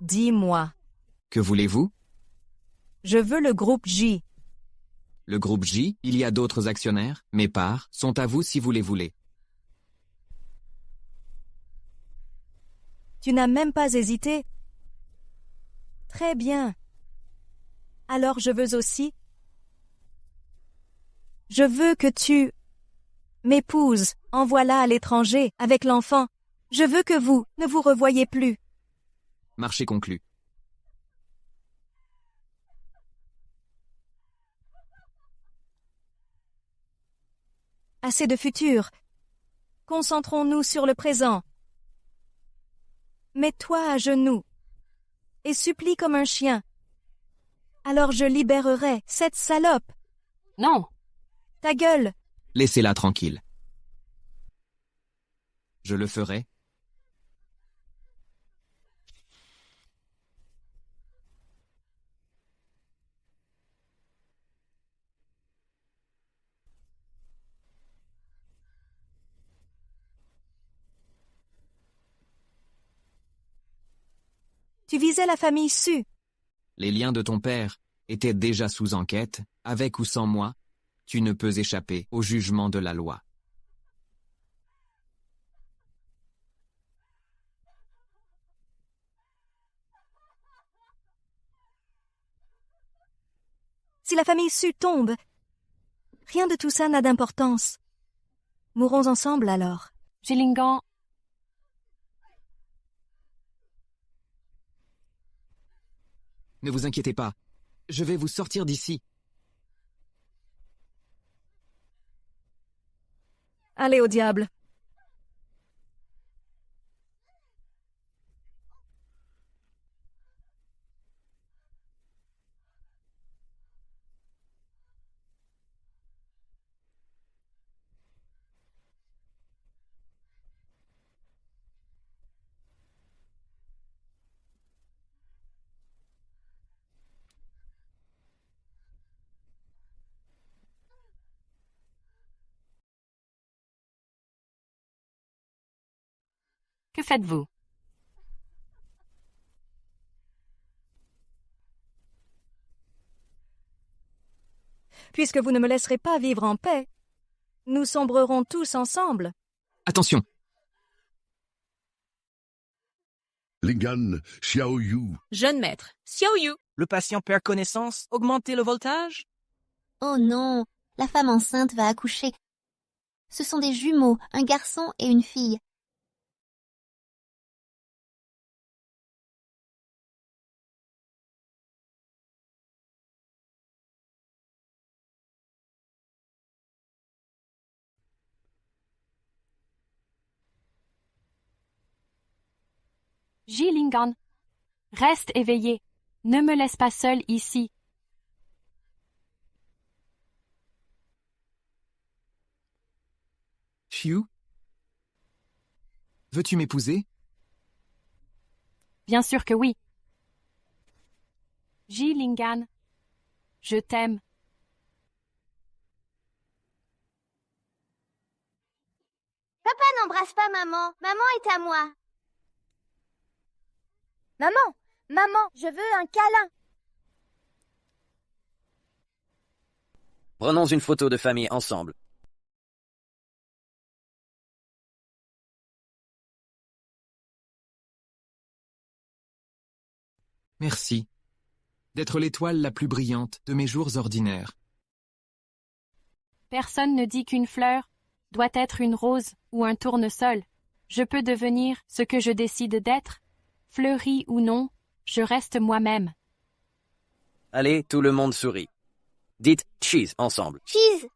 Speaker 7: Dis-moi.
Speaker 3: Que voulez-vous?
Speaker 7: Je veux le groupe J.
Speaker 3: Le groupe J, il y a d'autres actionnaires. Mes parts sont à vous si vous les voulez.
Speaker 7: Tu n'as même pas hésité? Très bien. Alors je veux aussi. Je veux que tu m'épouses, en voilà à l'étranger, avec l'enfant. Je veux que vous ne vous revoyiez plus.
Speaker 3: Marché conclu.
Speaker 7: Assez de futur. Concentrons-nous sur le présent. Mets-toi à genoux et supplie comme un chien. Alors je libérerai cette salope.
Speaker 1: Non.
Speaker 7: Ta gueule.
Speaker 3: Laissez-la tranquille. Je le ferai.
Speaker 7: Tu visais la famille Su.
Speaker 3: Les liens de ton père étaient déjà sous enquête. Avec ou sans moi, tu ne peux échapper au jugement de la loi.
Speaker 7: Si la famille Su tombe, rien de tout ça n'a d'importance. Mourons ensemble alors.
Speaker 1: Jilingan,
Speaker 3: Ne vous inquiétez pas, je vais vous sortir d'ici.
Speaker 7: Allez au diable.
Speaker 1: que faites-vous?
Speaker 7: Puisque vous ne me laisserez pas vivre en paix, nous sombrerons tous ensemble.
Speaker 3: Attention!
Speaker 6: Lingan, Xiaoyu.
Speaker 9: Jeune maître, Xiaoyu.
Speaker 10: Le patient perd connaissance, augmentez le voltage?
Speaker 15: Oh non, la femme enceinte va accoucher. Ce sont des jumeaux, un garçon et une fille.
Speaker 1: Jilingan. Reste éveillé. Ne me laisse pas seule ici.
Speaker 3: Xiu? Veux-tu m'épouser?
Speaker 1: Bien sûr que oui. Jilingan. Je t'aime.
Speaker 8: Papa n'embrasse pas maman. Maman est à moi.
Speaker 21: Maman, je veux un câlin.
Speaker 5: Prenons une photo de famille ensemble.
Speaker 3: Merci d'être l'étoile la plus brillante de mes jours ordinaires.
Speaker 1: Personne ne dit qu'une fleur doit être une rose ou un tournesol. Je peux devenir ce que je décide d'être, fleuri ou non, je reste moi-même.
Speaker 5: Allez, tout le monde sourit. Dites cheese ensemble.
Speaker 8: Cheese.